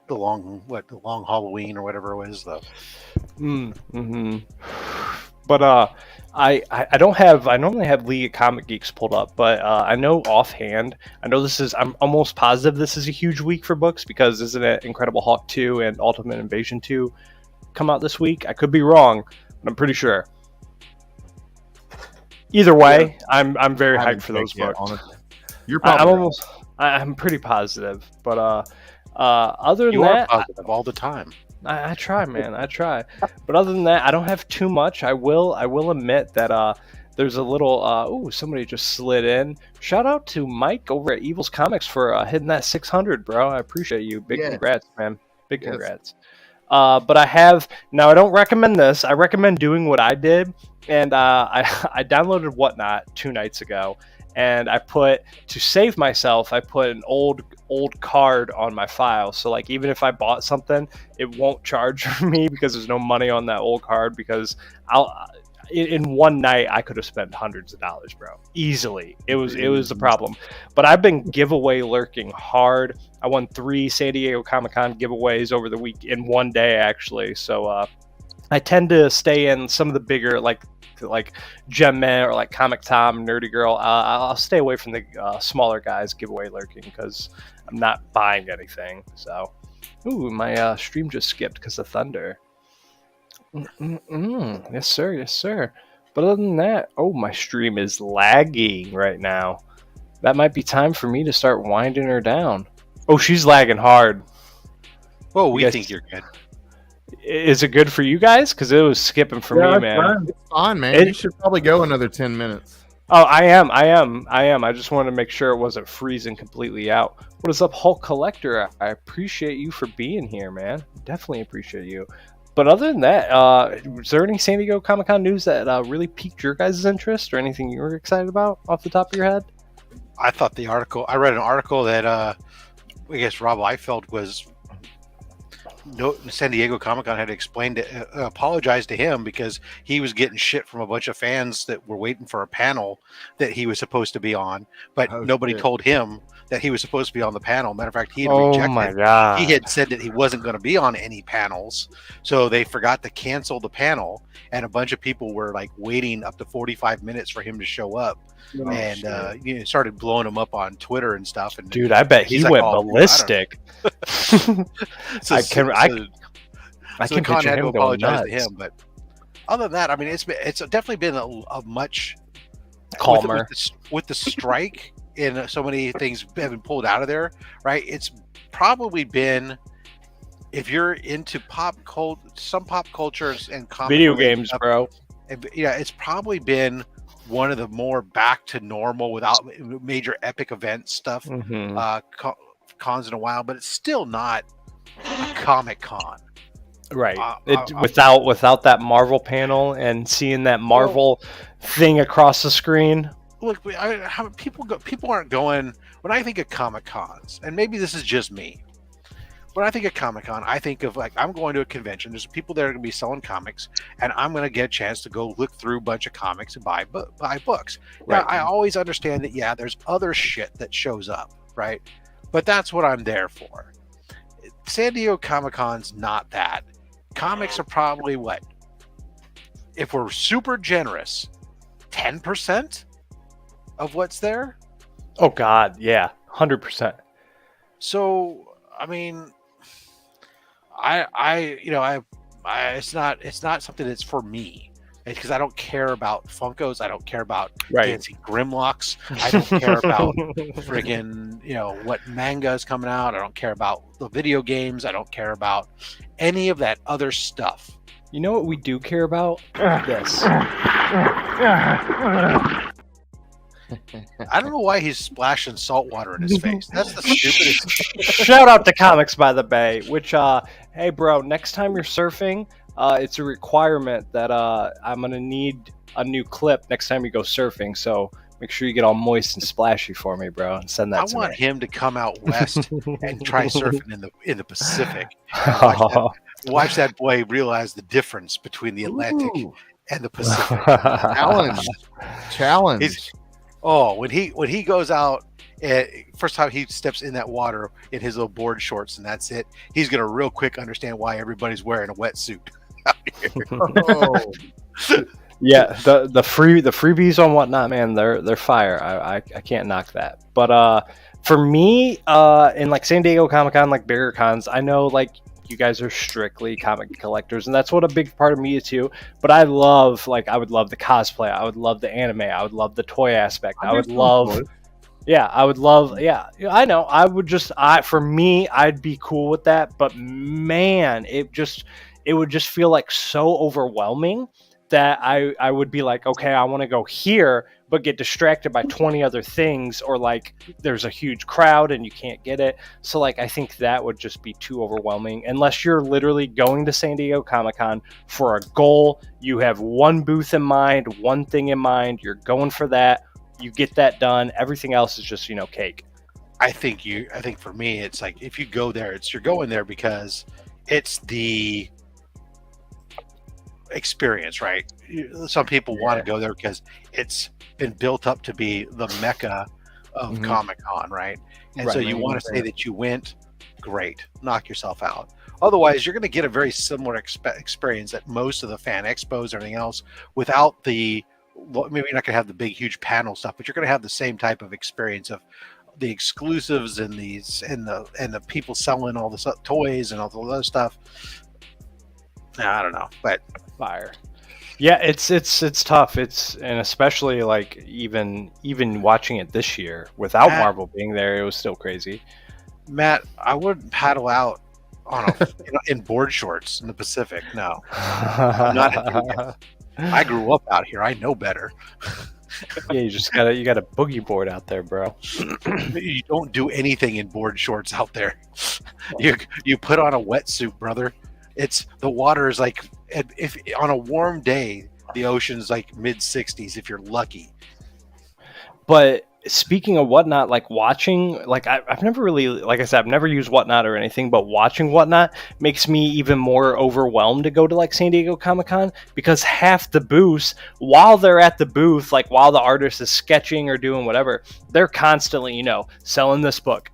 long Halloween or whatever it was though. But I normally have League of Comic Geeks pulled up, but I know offhand, I'm almost positive this is a huge week for books, because isn't it Incredible Hulk 2 and Ultimate Invasion 2 come out this week? I could be wrong, but I'm pretty sure. Either way, yeah. I'm very hyped for those books. Honestly. I'm pretty positive, but other than that, are positive all the time. I try, man. I try. But other than that, I don't have too much. I will admit that there's a little somebody just slid in. Shout out to Mike over at Evil's Comics for hitting that 600, bro. I appreciate you. Big congrats, man. Big congrats. But I don't recommend this. I recommend doing what I did, and I downloaded Whatnot 2 nights ago, and to save myself, I put an old card on my file. So like, even if I bought something, it won't charge me because there's no money on that old card, because in one night I could have spent hundreds of dollars, bro. Easily. It was the problem. But I've been giveaway lurking hard. I won 3 San Diego Comic-Con giveaways over the week in one day, actually. So I tend to stay in some of the bigger, like Gem-Man or like Comic Tom, Nerdy Girl. I'll stay away from the smaller guys giveaway lurking, because I'm not buying anything. So, my stream just skipped because of thunder. Yes, sir. But other than that, my stream is lagging right now. That might be time for me to start winding her down. Oh, she's lagging hard. Oh, we think you're good. Is it good for you guys? Because it was skipping for me, man. It's fine, man. You should probably go another 10 minutes. Oh, I am. I just wanted to make sure it wasn't freezing completely out. What is up, Hulk Collector? I appreciate you for being here, man. Definitely appreciate you. But other than that, is there any San Diego Comic-Con news that really piqued your guys' interest, or anything you were excited about off the top of your head? I read an article that I guess Rob Liefeld was... San Diego Comic-Con had explained it, apologized to him, because he was getting shit from a bunch of fans that were waiting for a panel that he was supposed to be on, but nobody told him that he was supposed to be on the panel. Matter of fact, he had rejected. Oh my God. He had said that he wasn't going to be on any panels, so they forgot to cancel the panel, and a bunch of people were like waiting up to 45 minutes for him to show up. Started blowing him up on Twitter and stuff. And dude, I bet he went ballistic. I can Con picture had him to apologize going nuts. to him, but other than that, I mean, it's definitely been a much calmer with the strike, and so many things have been pulled out of there. Right? It's probably been, if you're into some pop cultures and video games, bro. Yeah, it's probably been one of the more back to normal without major epic event stuff cons in a while, but it's still not a Comic-Con, right? Without that Marvel panel and seeing that Marvel thing across the screen. Look, people aren't going. When I think of Comic-Cons, and maybe this is just me, when I think of Comic-Con, I think of like, I'm going to a convention. There's people there going to be selling comics, and I'm going to get a chance to go look through a bunch of comics and buy books. Right. Now, I always understand that, there's other shit that shows up, right? But that's what I'm there for. San Diego Comic-Con's not that. Comics are probably what? If we're super generous, 10% of what's there? Oh, God, yeah, 100%. So, I mean... it's not something that's for me, because I don't care about Funkos. I don't care about dancing Grimlocks. I don't care about friggin' what manga is coming out. I don't care about the video games. I don't care about any of that other stuff. You know what we do care about? This. I don't know why he's splashing salt water in his face. That's the stupidest. Shout out to Comics by the Bay, which, hey, bro, next time you're surfing, it's a requirement that I'm going to need a new clip next time you go surfing. So Make sure you get all moist and splashy for me, bro, and send that I to want me. him to come out west and try surfing in the Pacific. Watch that boy realize the difference between the Atlantic and the Pacific. Challenge. When he goes out, first time he steps in that water in his little board shorts, and that's it. He's gonna real quick understand why everybody's wearing a wetsuit out here. Yeah, the freebies on Whatnot, man, they're fire. I can't knock that. But for me, in like San Diego Comic-Con, like bigger cons, I know like you guys are strictly comic collectors, and that's what a big part of me is too. But I would love the cosplay, I would love the anime, I would love the toy aspect, I would love. Yeah, I would love. Yeah, I know. I would just. For me, I'd be cool with that. But man, it would just feel like so overwhelming that I would be like, okay, I want to go here, but get distracted by 20 other things, or like there's a huge crowd and you can't get it. So like, I think that would just be too overwhelming unless you're literally going to San Diego Comic-Con for a goal. You have one booth in mind, one thing in mind. You're going for that. You get that done. Everything else is just, cake. I think for me, it's like if you go there, you're going there because it's the experience, right? Some people want to go there because it's been built up to be the mecca of Comic-Con, right? And so you want to say that you went, great, knock yourself out. Otherwise, you're going to get a very similar experience at most of the fan expos or anything else without the, well, maybe you're not going to have the big, huge panel stuff, but you're going to have the same type of experience of the exclusives and the people selling all the toys and all the other stuff. I don't know, but fire. Yeah, it's tough. And especially like even watching it this year without Marvel being there, it was still crazy. Matt, I wouldn't paddle out on in board shorts in the Pacific. No, I'm not a idiot. I grew up out here. I know better. Yeah, you got a boogie board out there, bro. You don't do anything in board shorts out there. You put on a wetsuit, brother. The water is like, if on a warm day, the ocean's like mid-60s if you're lucky. But speaking of Whatnot, like watching, like I've never really, like I said, I've never used Whatnot or anything, but watching Whatnot makes me even more overwhelmed to go to like San Diego Comic-Con, because half the booths, while they're at the booth, like while the artist is sketching or doing whatever, they're constantly, selling this book,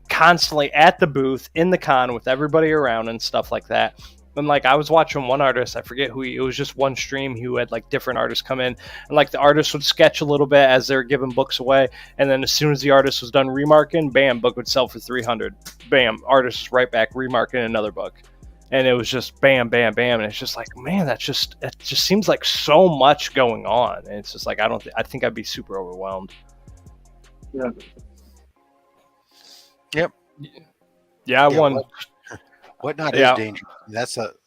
constantly at the booth in the con with everybody around and stuff like that. And like I was watching one artist, I forget who it was just one stream who had like different artists come in, and like the artist would sketch a little bit as they're giving books away, and then as soon as the artist was done remarking, bam, book would sell for 300. Bam, artist right back remarking another book. And it was just bam, bam, bam, and it's just like, man, it just seems like so much going on, and it's just like I think I'd be super overwhelmed. Yeah. Yep. Yeah, I won. Whatnot is dangerous. That's facts.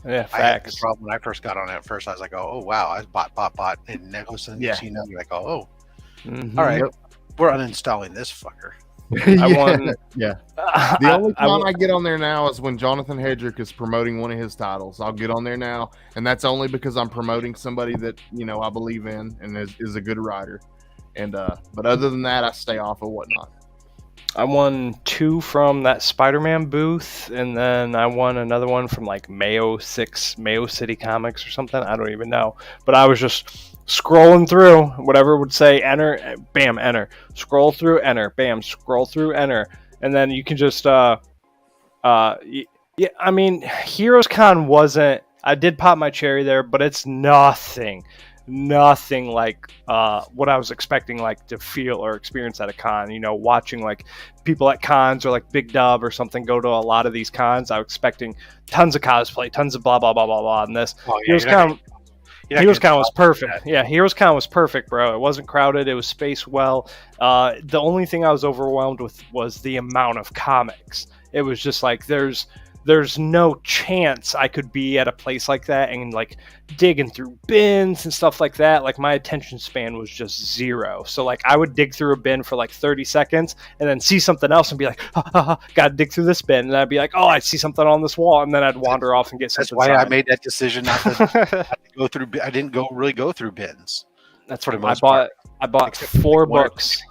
I had the problem when I first got on it. At first, I was like, oh wow, I bought, and then all of a sudden you're like, all right, we're uninstalling this fucker. I won. Yeah. The only time I get on there now is when Jonathan Hedrick is promoting one of his titles. I'll get on there now, and that's only because I'm promoting somebody that I believe in and is a good writer. And but other than that, I stay off of Whatnot. I won 2 from that Spider-Man booth, and then I won another one from like Mayo City Comics or something. I don't even know. But I was just scrolling through whatever would say enter, bam, enter. Scroll through, enter, bam, scroll through, enter. And then you can just yeah, I mean, Heroes Con wasn't, I did pop my cherry there, but it's nothing like what I was expecting like to feel or experience at a con. Watching like people at cons or like Big Dub or something go to a lot of these cons, I was expecting tons of cosplay, tons of blah blah blah blah blah. And this Heroes Con was perfect. Yeah, Heroes Con was perfect, bro. It wasn't crowded. It was spaced well. The only thing I was overwhelmed with was the amount of comics. It was just like there's no chance I could be at a place like that and like digging through bins and stuff like that. Like my attention span was just 0. So like I would dig through a bin for like 30 seconds and then see something else and be like, gotta dig through this bin. And I'd be like, oh, I see something on this wall. And then I'd wander off and get something. That's why I made that decision not to go through. I didn't really go through bins. That's For the what most part. I bought Except for four one or two. books.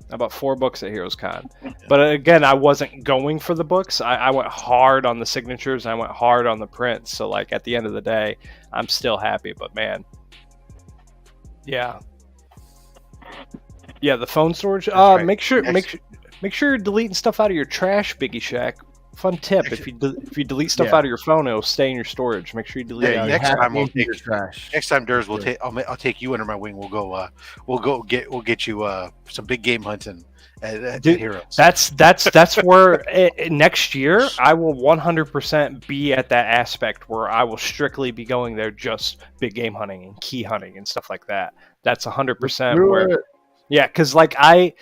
I bought 4 books at Heroes Con. But again, I wasn't going for the books. I went hard on the signatures. And I went hard on the prints. So like at the end of the day, I'm still happy. But man, yeah, the phone storage. Right. Make sure you're deleting stuff out of your trash, Biggie Shack. Fun tip: if you delete stuff out of your phone, it'll stay in your storage. Make sure you delete it out. Next time we'll your take trash. Next time, Durs, I'll take you under my wing. We'll get you some big game hunting at Dude, Heroes. That's where next year I will 100% be at that aspect where I will strictly be going there just big game hunting and key hunting and stuff like that. That's 100% where. Yeah, because like I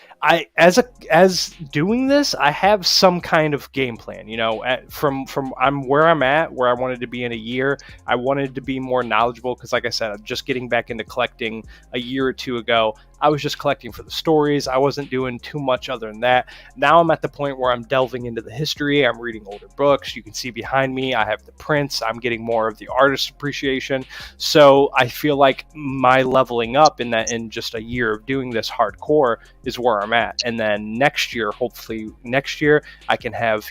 as doing this, I have some kind of game plan. You know, from I'm where I'm at, where I wanted to be in a year. I wanted to be more knowledgeable because, like I said, I'm just getting back into collecting a year or two ago. I was just collecting for the stories. I wasn't doing too much other than that. Now I'm at the point where I'm delving into the history. I'm reading older books. You can see behind me, I have the prints. I'm getting more of the artist appreciation. So I feel like my leveling up in just a year of doing this hardcore is where I'm at. And then next year, hopefully next year, I can have,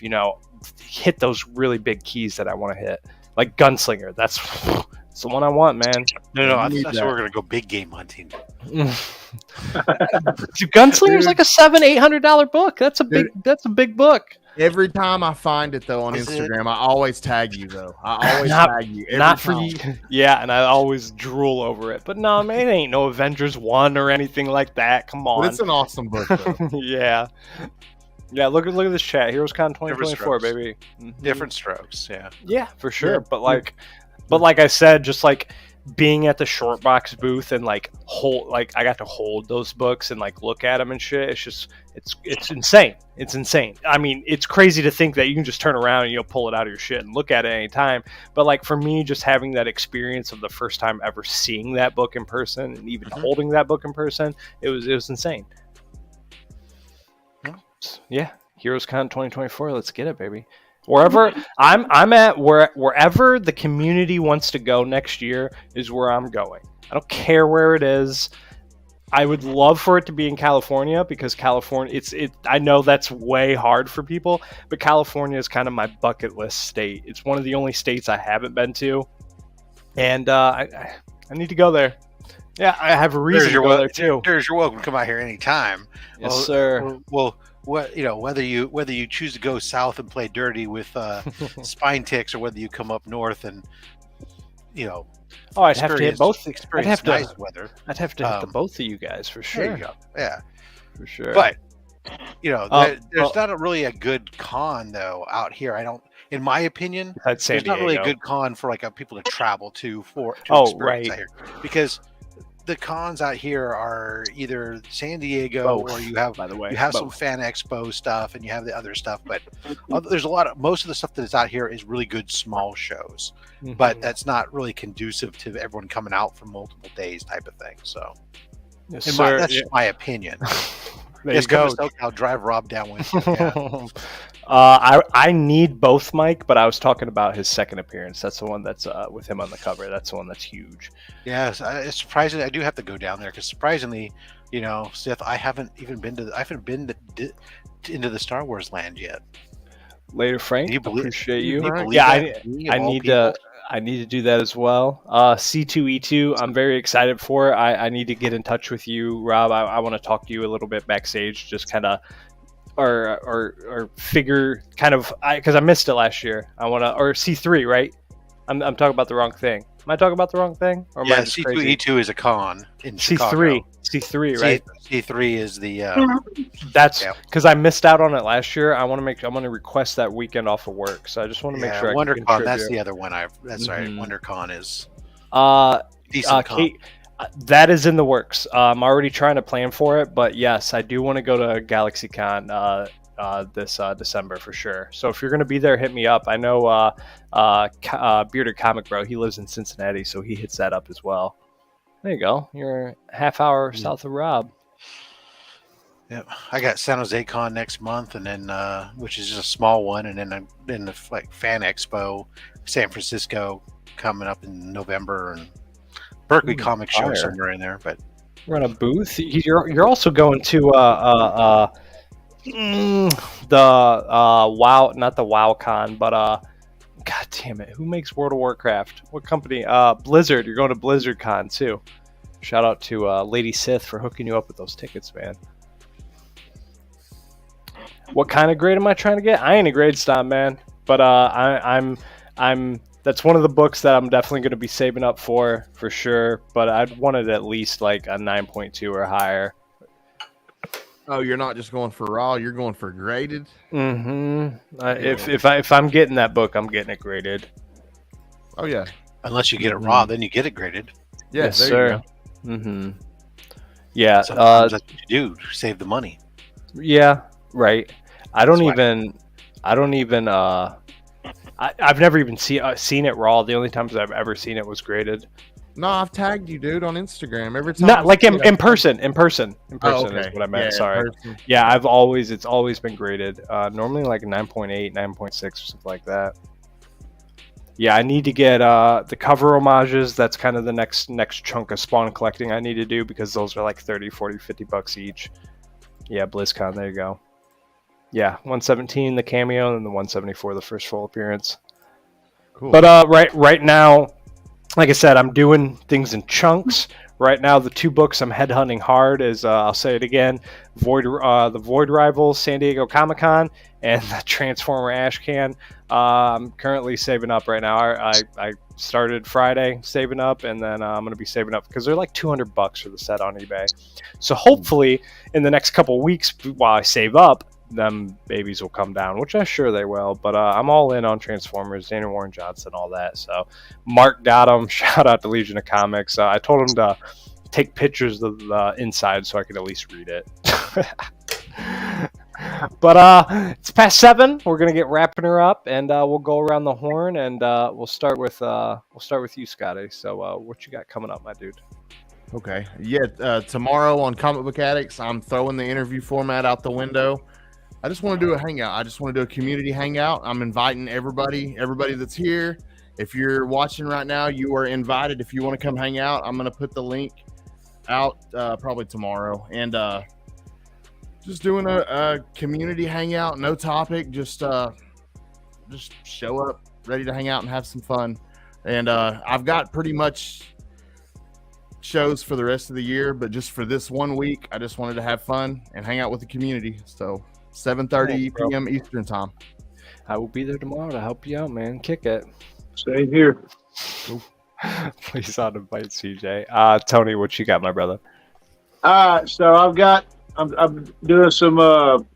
hit those really big keys that I want to hit. Like Gunslinger. That's the one I want, man. No, I thought we're gonna go big game hunting. Gunslinger's like a $700-800 book. That's a big book. Every time I find it though on Instagram, I always tag you though. I always tag you. Not for you. Yeah, and I always drool over it. But no, man, it ain't no Avengers 1 or anything like that. Come on. But it's an awesome book though. Yeah. Yeah, look at this chat. HeroesCon 2024, baby. Mm-hmm. Different strokes, yeah. Yeah, for sure. Yeah. But like I said, just like being at the short box booth and like I got to hold those books and like look at them and shit. It's just it's insane. It's insane. I mean, it's crazy to think that you can just turn around and pull it out of your shit and look at it any time. But like for me, just having that experience of the first time ever seeing that book in person and even holding that book in person, it was insane. Yeah, HeroesCon 2024. Let's get it, baby. Wherever I'm at, wherever the community wants to go next year is where I'm going. I don't care where it is. I would love for it to be in California because California, I know that's way hard for people, but California is kind of my bucket list state. It's one of the only states I haven't been to, and I need to go there. Yeah, I have a reason to go there too. You're welcome to come out here anytime. Yes, sir. Well, whether you choose to go south and play dirty with spine ticks, or whether you come up north and I'd have to hit both. I'd have nice weather. I'd have to hit the both of you guys for sure. There you go. Yeah, for sure. But there's not really a good con though out here. In my opinion, there's not really a good con for like people to travel to experience out here, because the cons out here are either San Diego or you have some Fan Expo stuff and you have the other stuff, but there's most of the stuff that's out here is really good small shows, but that's not really conducive to everyone coming out for multiple days type of thing. So that's just my opinion. There you go. I'll drive Rob down with you. Yeah. I need both, Mike, but I was talking about his second appearance. That's the one that's with him on the cover. That's the one that's huge. Yes, it's surprising. I do have to go down there because surprisingly, Seth, I haven't been into the Star Wars land yet. Later, Frank. Appreciate you. I need to do that as well. C2E2, I'm very excited for. I need to get in touch with you, Rob. I want to talk to you a little bit backstage, just kind of, or figure kind of, because I missed it last year. I want to, or C3, right? I'm talking about the wrong thing. Am I talking about the wrong thing? Or yeah, C2E2 is a con in Chicago. C3, right? C3 is the. That's because I missed out on it last year. I'm going to request that weekend off of work, so I just want to make sure. WonderCon, that's the other one. That's right. WonderCon is. Decent con. Kate, that is in the works. I'm already trying to plan for it, but yes, I do want to go to GalaxyCon this December for sure. So if you're going to be there, hit me up. I know Bearded Comic Bro, he lives in Cincinnati, so he hits that up as well. There you go. You're a half hour south of Rob. Yep. I got San Jose Con next month, and then which is just a small one, and then the Fan Expo, San Francisco, coming up in November, and Berkeley Comic Show somewhere in there, but run a booth. You're also going to the WoW, not the WoWCon, but God damn it, who makes World of Warcraft? What company? Blizzard. You're going to BlizzardCon too. Shout out to Lady Sith for hooking you up with those tickets, man. What kind of grade am I trying to get? I ain't a grade snob, man, but I'm that's one of the books that I'm definitely going to be saving up for sure. But I'd want it at least like a 9.2 or higher. Oh, you're not just going for raw; you're going for graded. Mm-hmm. If I'm getting that book, I'm getting it graded. Oh yeah. Unless you get it raw, then you get it graded. Yeah, yes, there sir. you go. Mm-hmm. Yeah. Sometimes that's what you do. Save the money. Yeah. Right. I've never even seen it raw. The only times I've ever seen it was graded. No, I've tagged you, dude, on Instagram every time. Not like in person. In person Oh, okay. is what I meant. Yeah, Sorry. Yeah, it's always been graded. Normally like 9.8, 9.6 or something like that. Yeah, I need to get the cover homages. That's kind of the next chunk of Spawn collecting I need to do, because those are like 30, 40, 50 bucks each. Yeah, BlizzCon, there you go. Yeah, 117 the cameo, and then the 174 the first full appearance. Cool. But right now, like I said, I'm doing things in chunks. Right now, the two books I'm headhunting hard is, I'll say it again, the Void Rivals San Diego Comic-Con and the Transformer Ashcan. I'm currently saving up right now. I started Friday saving up, and then I'm going to be saving up because they're like $200 for the set on eBay. So hopefully, in the next couple weeks, while I save up, them babies will come down, which I'm sure they will. But I'm all in on Transformers, Daniel Warren Johnson, all that. So Mark got them. Shout out to Legion of Comics. I told him to take pictures of the inside so I could at least read it. But it's past 7. We're gonna get wrapping her up, and we'll go around the horn, and we'll start with you, Scotty. So what you got coming up, my dude? Okay. Yeah. Tomorrow on Comic Book Addicts, I'm throwing the interview format out the window. I just want to do a hangout. I just want to do a community hangout. I'm inviting everybody that's here. If you're watching right now, you are invited. If you want to come hang out, I'm going to put the link out probably tomorrow. And just doing a community hangout, no topic, just show up, ready to hang out and have some fun. And I've got pretty much shows for the rest of the year, but just for this 1 week, I just wanted to have fun and hang out with the community. So 7:30 p.m. Eastern time. I will be there tomorrow to help you out, man. Kick it. Same here. Please don't invite CJ. Tony, what you got, my brother? All right, so I'm doing some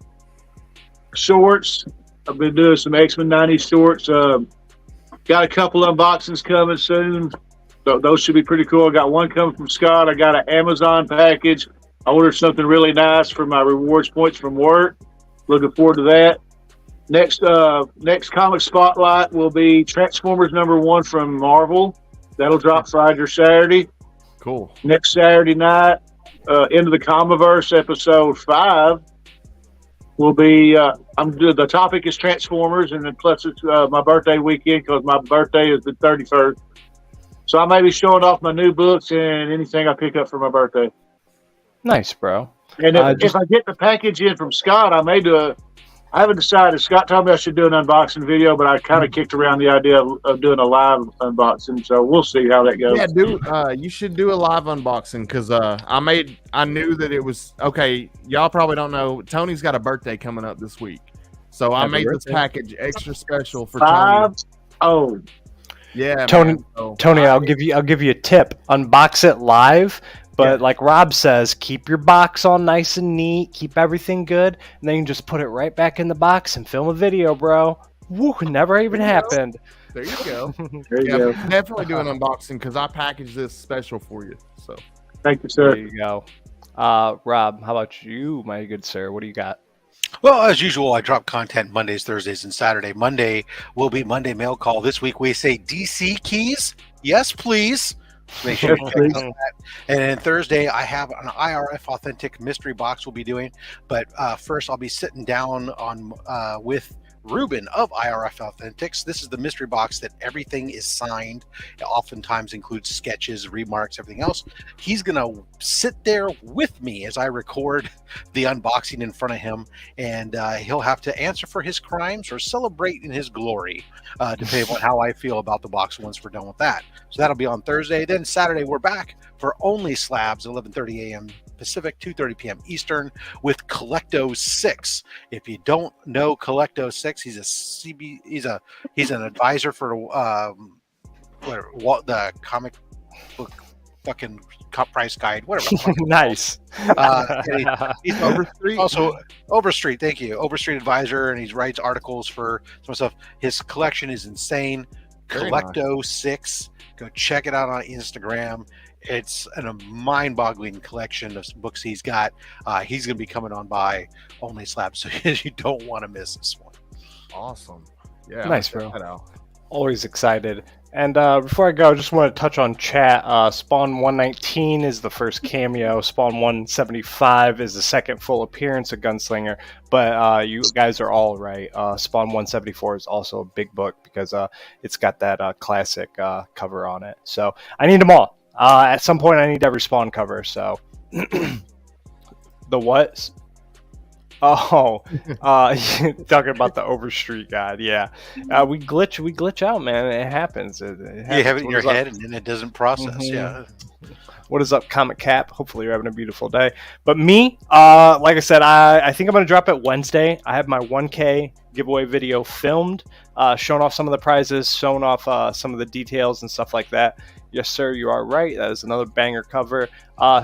shorts. I've been doing some X-Men 90s shorts. Got a couple unboxings coming soon. So those should be pretty cool. I got one coming from Scott. I got an Amazon package. I ordered something really nice for my rewards points from work. Looking forward to that. Next comic spotlight will be Transformers #1 from Marvel. That'll drop Friday or Saturday. Cool. Next Saturday night, Into the Comiverse episode 5 will be. The topic is Transformers, and then plus it's my birthday weekend because my birthday is the 31st. So I may be showing off my new books and anything I pick up for my birthday. Nice, bro. And if I get the package in from Scott, I may do I haven't decided. Scott told me I should do an unboxing video, but I kind of kicked around the idea of doing a live unboxing. So we'll see how that goes. Yeah, you should do a live unboxing because I knew that it was okay. Y'all probably don't know. Tony's got a birthday coming up this week, so I made this package extra special for Tony. Oh, yeah, Tony. Man. So, Tony, I'll give you a tip. Unbox it live. But like Rob says, keep your box all nice and neat. Keep everything good. And then you can just put it right back in the box and film a video, bro. Woo, never even happened. There you go. There you go. Definitely do an unboxing because I packaged this special for you. So thank you, sir. There you go. Rob, how about you, my good sir? What do you got? Well, as usual, I drop content Mondays, Thursdays, and Saturday. Monday will be Monday Mail Call. This week we say DC keys. Yes, please. So make sure you check out that. And then Thursday, I have an IRF Authentic mystery box we'll be doing. But first, I'll be sitting down with Ruben of IRF Authentics. This is the mystery box that everything is signed. It oftentimes includes sketches, remarks, everything else. He's going to sit there with me as I record the unboxing in front of him, and he'll have to answer for his crimes or celebrate in his glory, depending on how I feel about the box once we're done with that. So that'll be on Thursday. Then Saturday, we're back for Only Slabs, 11:30 a.m. Pacific, 2:30 p.m. Eastern, with Collecto 6. If you don't know Collecto 6, he's an advisor for the comic book fucking price guide, whatever. Nice. He's Overstreet. Also Overstreet, thank you. Overstreet advisor, and he writes articles for some stuff. His collection is insane. Very Collecto 6. Go check it out on Instagram. It's a mind-boggling collection of some books he's got. He's going to be coming on by Only Slab, so you don't want to miss this one. Awesome. Yeah. Nice, bro. Always excited. And before I go, I just want to touch on chat. Spawn 119 is the first cameo. Spawn 175 is the second full appearance of Gunslinger. But you guys are all right. Spawn 174 is also a big book because it's got that classic cover on it. So I need them all. At some point, I need every Spawn cover. So the what? Oh, talking about the Overstreet guide. Yeah, we glitch out, man. It happens. It happens. You have it in your head, and then it doesn't process. Mm-hmm. Yeah. What is up, Comic Cap? Hopefully you're having a beautiful day. But me, like I said, I think I'm going to drop it Wednesday. I have my 1K giveaway video filmed, showing off some of the prizes, showing off some of the details and stuff like that. Yes, sir, you are right. That is another banger cover.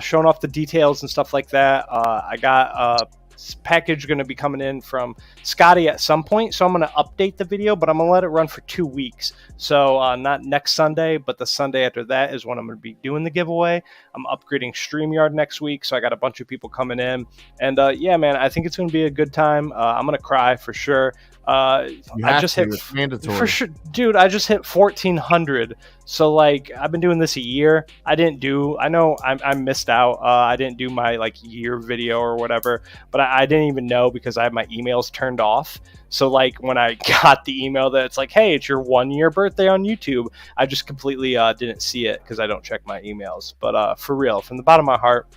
Showing off the details and stuff like that. I got package going to be coming in from Scotty at some point, so I'm going to update the video, but I'm going to let it run for 2 weeks. So not next Sunday, but the Sunday after that is when I'm going to be doing the giveaway. I'm upgrading StreamYard next week, so I got a bunch of people coming in, and yeah, man, I think it's going to be a good time. I'm going to cry for sure. I just hit mandatory for sure, dude. I just hit 1,400. So like, I've been doing this a year. I know I missed out. I didn't do my like year video or whatever, but I didn't even know because I had my emails turned off. So like when I got the email that it's like, hey, it's your 1 year birthday on YouTube, I just completely didn't see it because I don't check my emails. But for real, from the bottom of my heart,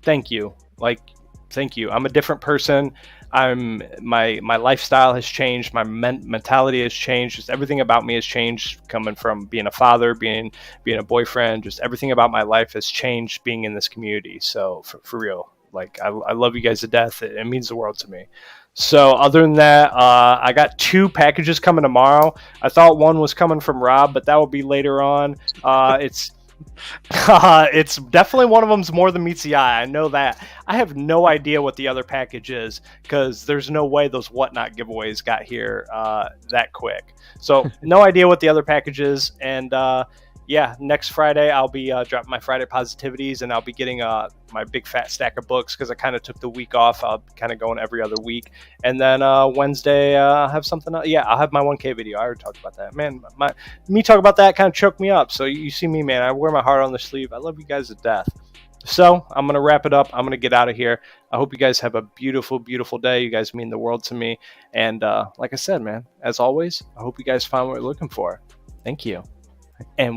thank you. Like, thank you. I'm a different person. My lifestyle has changed. My mentality has changed. Just everything about me has changed. Coming from being a father, being a boyfriend, just everything about my life has changed. Being in this community. So for real, like I love you guys to death. It means the world to me. So other than that, I got 2 packages coming tomorrow. I thought one was coming from Rob, but that will be later on. It's definitely one of them's more than meets the eye. I know that. I have no idea what the other package is because there's no way those Whatnot giveaways got here that quick. So no idea what the other package is. And yeah, next Friday I'll be dropping my Friday positivities, and I'll be getting my big fat stack of books because I kind of took the week off. I'll kind of going every other week, and then Wednesday I'll have something else. Yeah, I'll have my 1K video. I already talked about that. Man, me talk about that kind of choked me up. So you see me, man. I wear my heart on the sleeve. I love you guys to death. So I'm gonna wrap it up. I'm gonna get out of here. I hope you guys have a beautiful, beautiful day. You guys mean the world to me. And like I said, man, as always, I hope you guys find what you're looking for. Thank you. And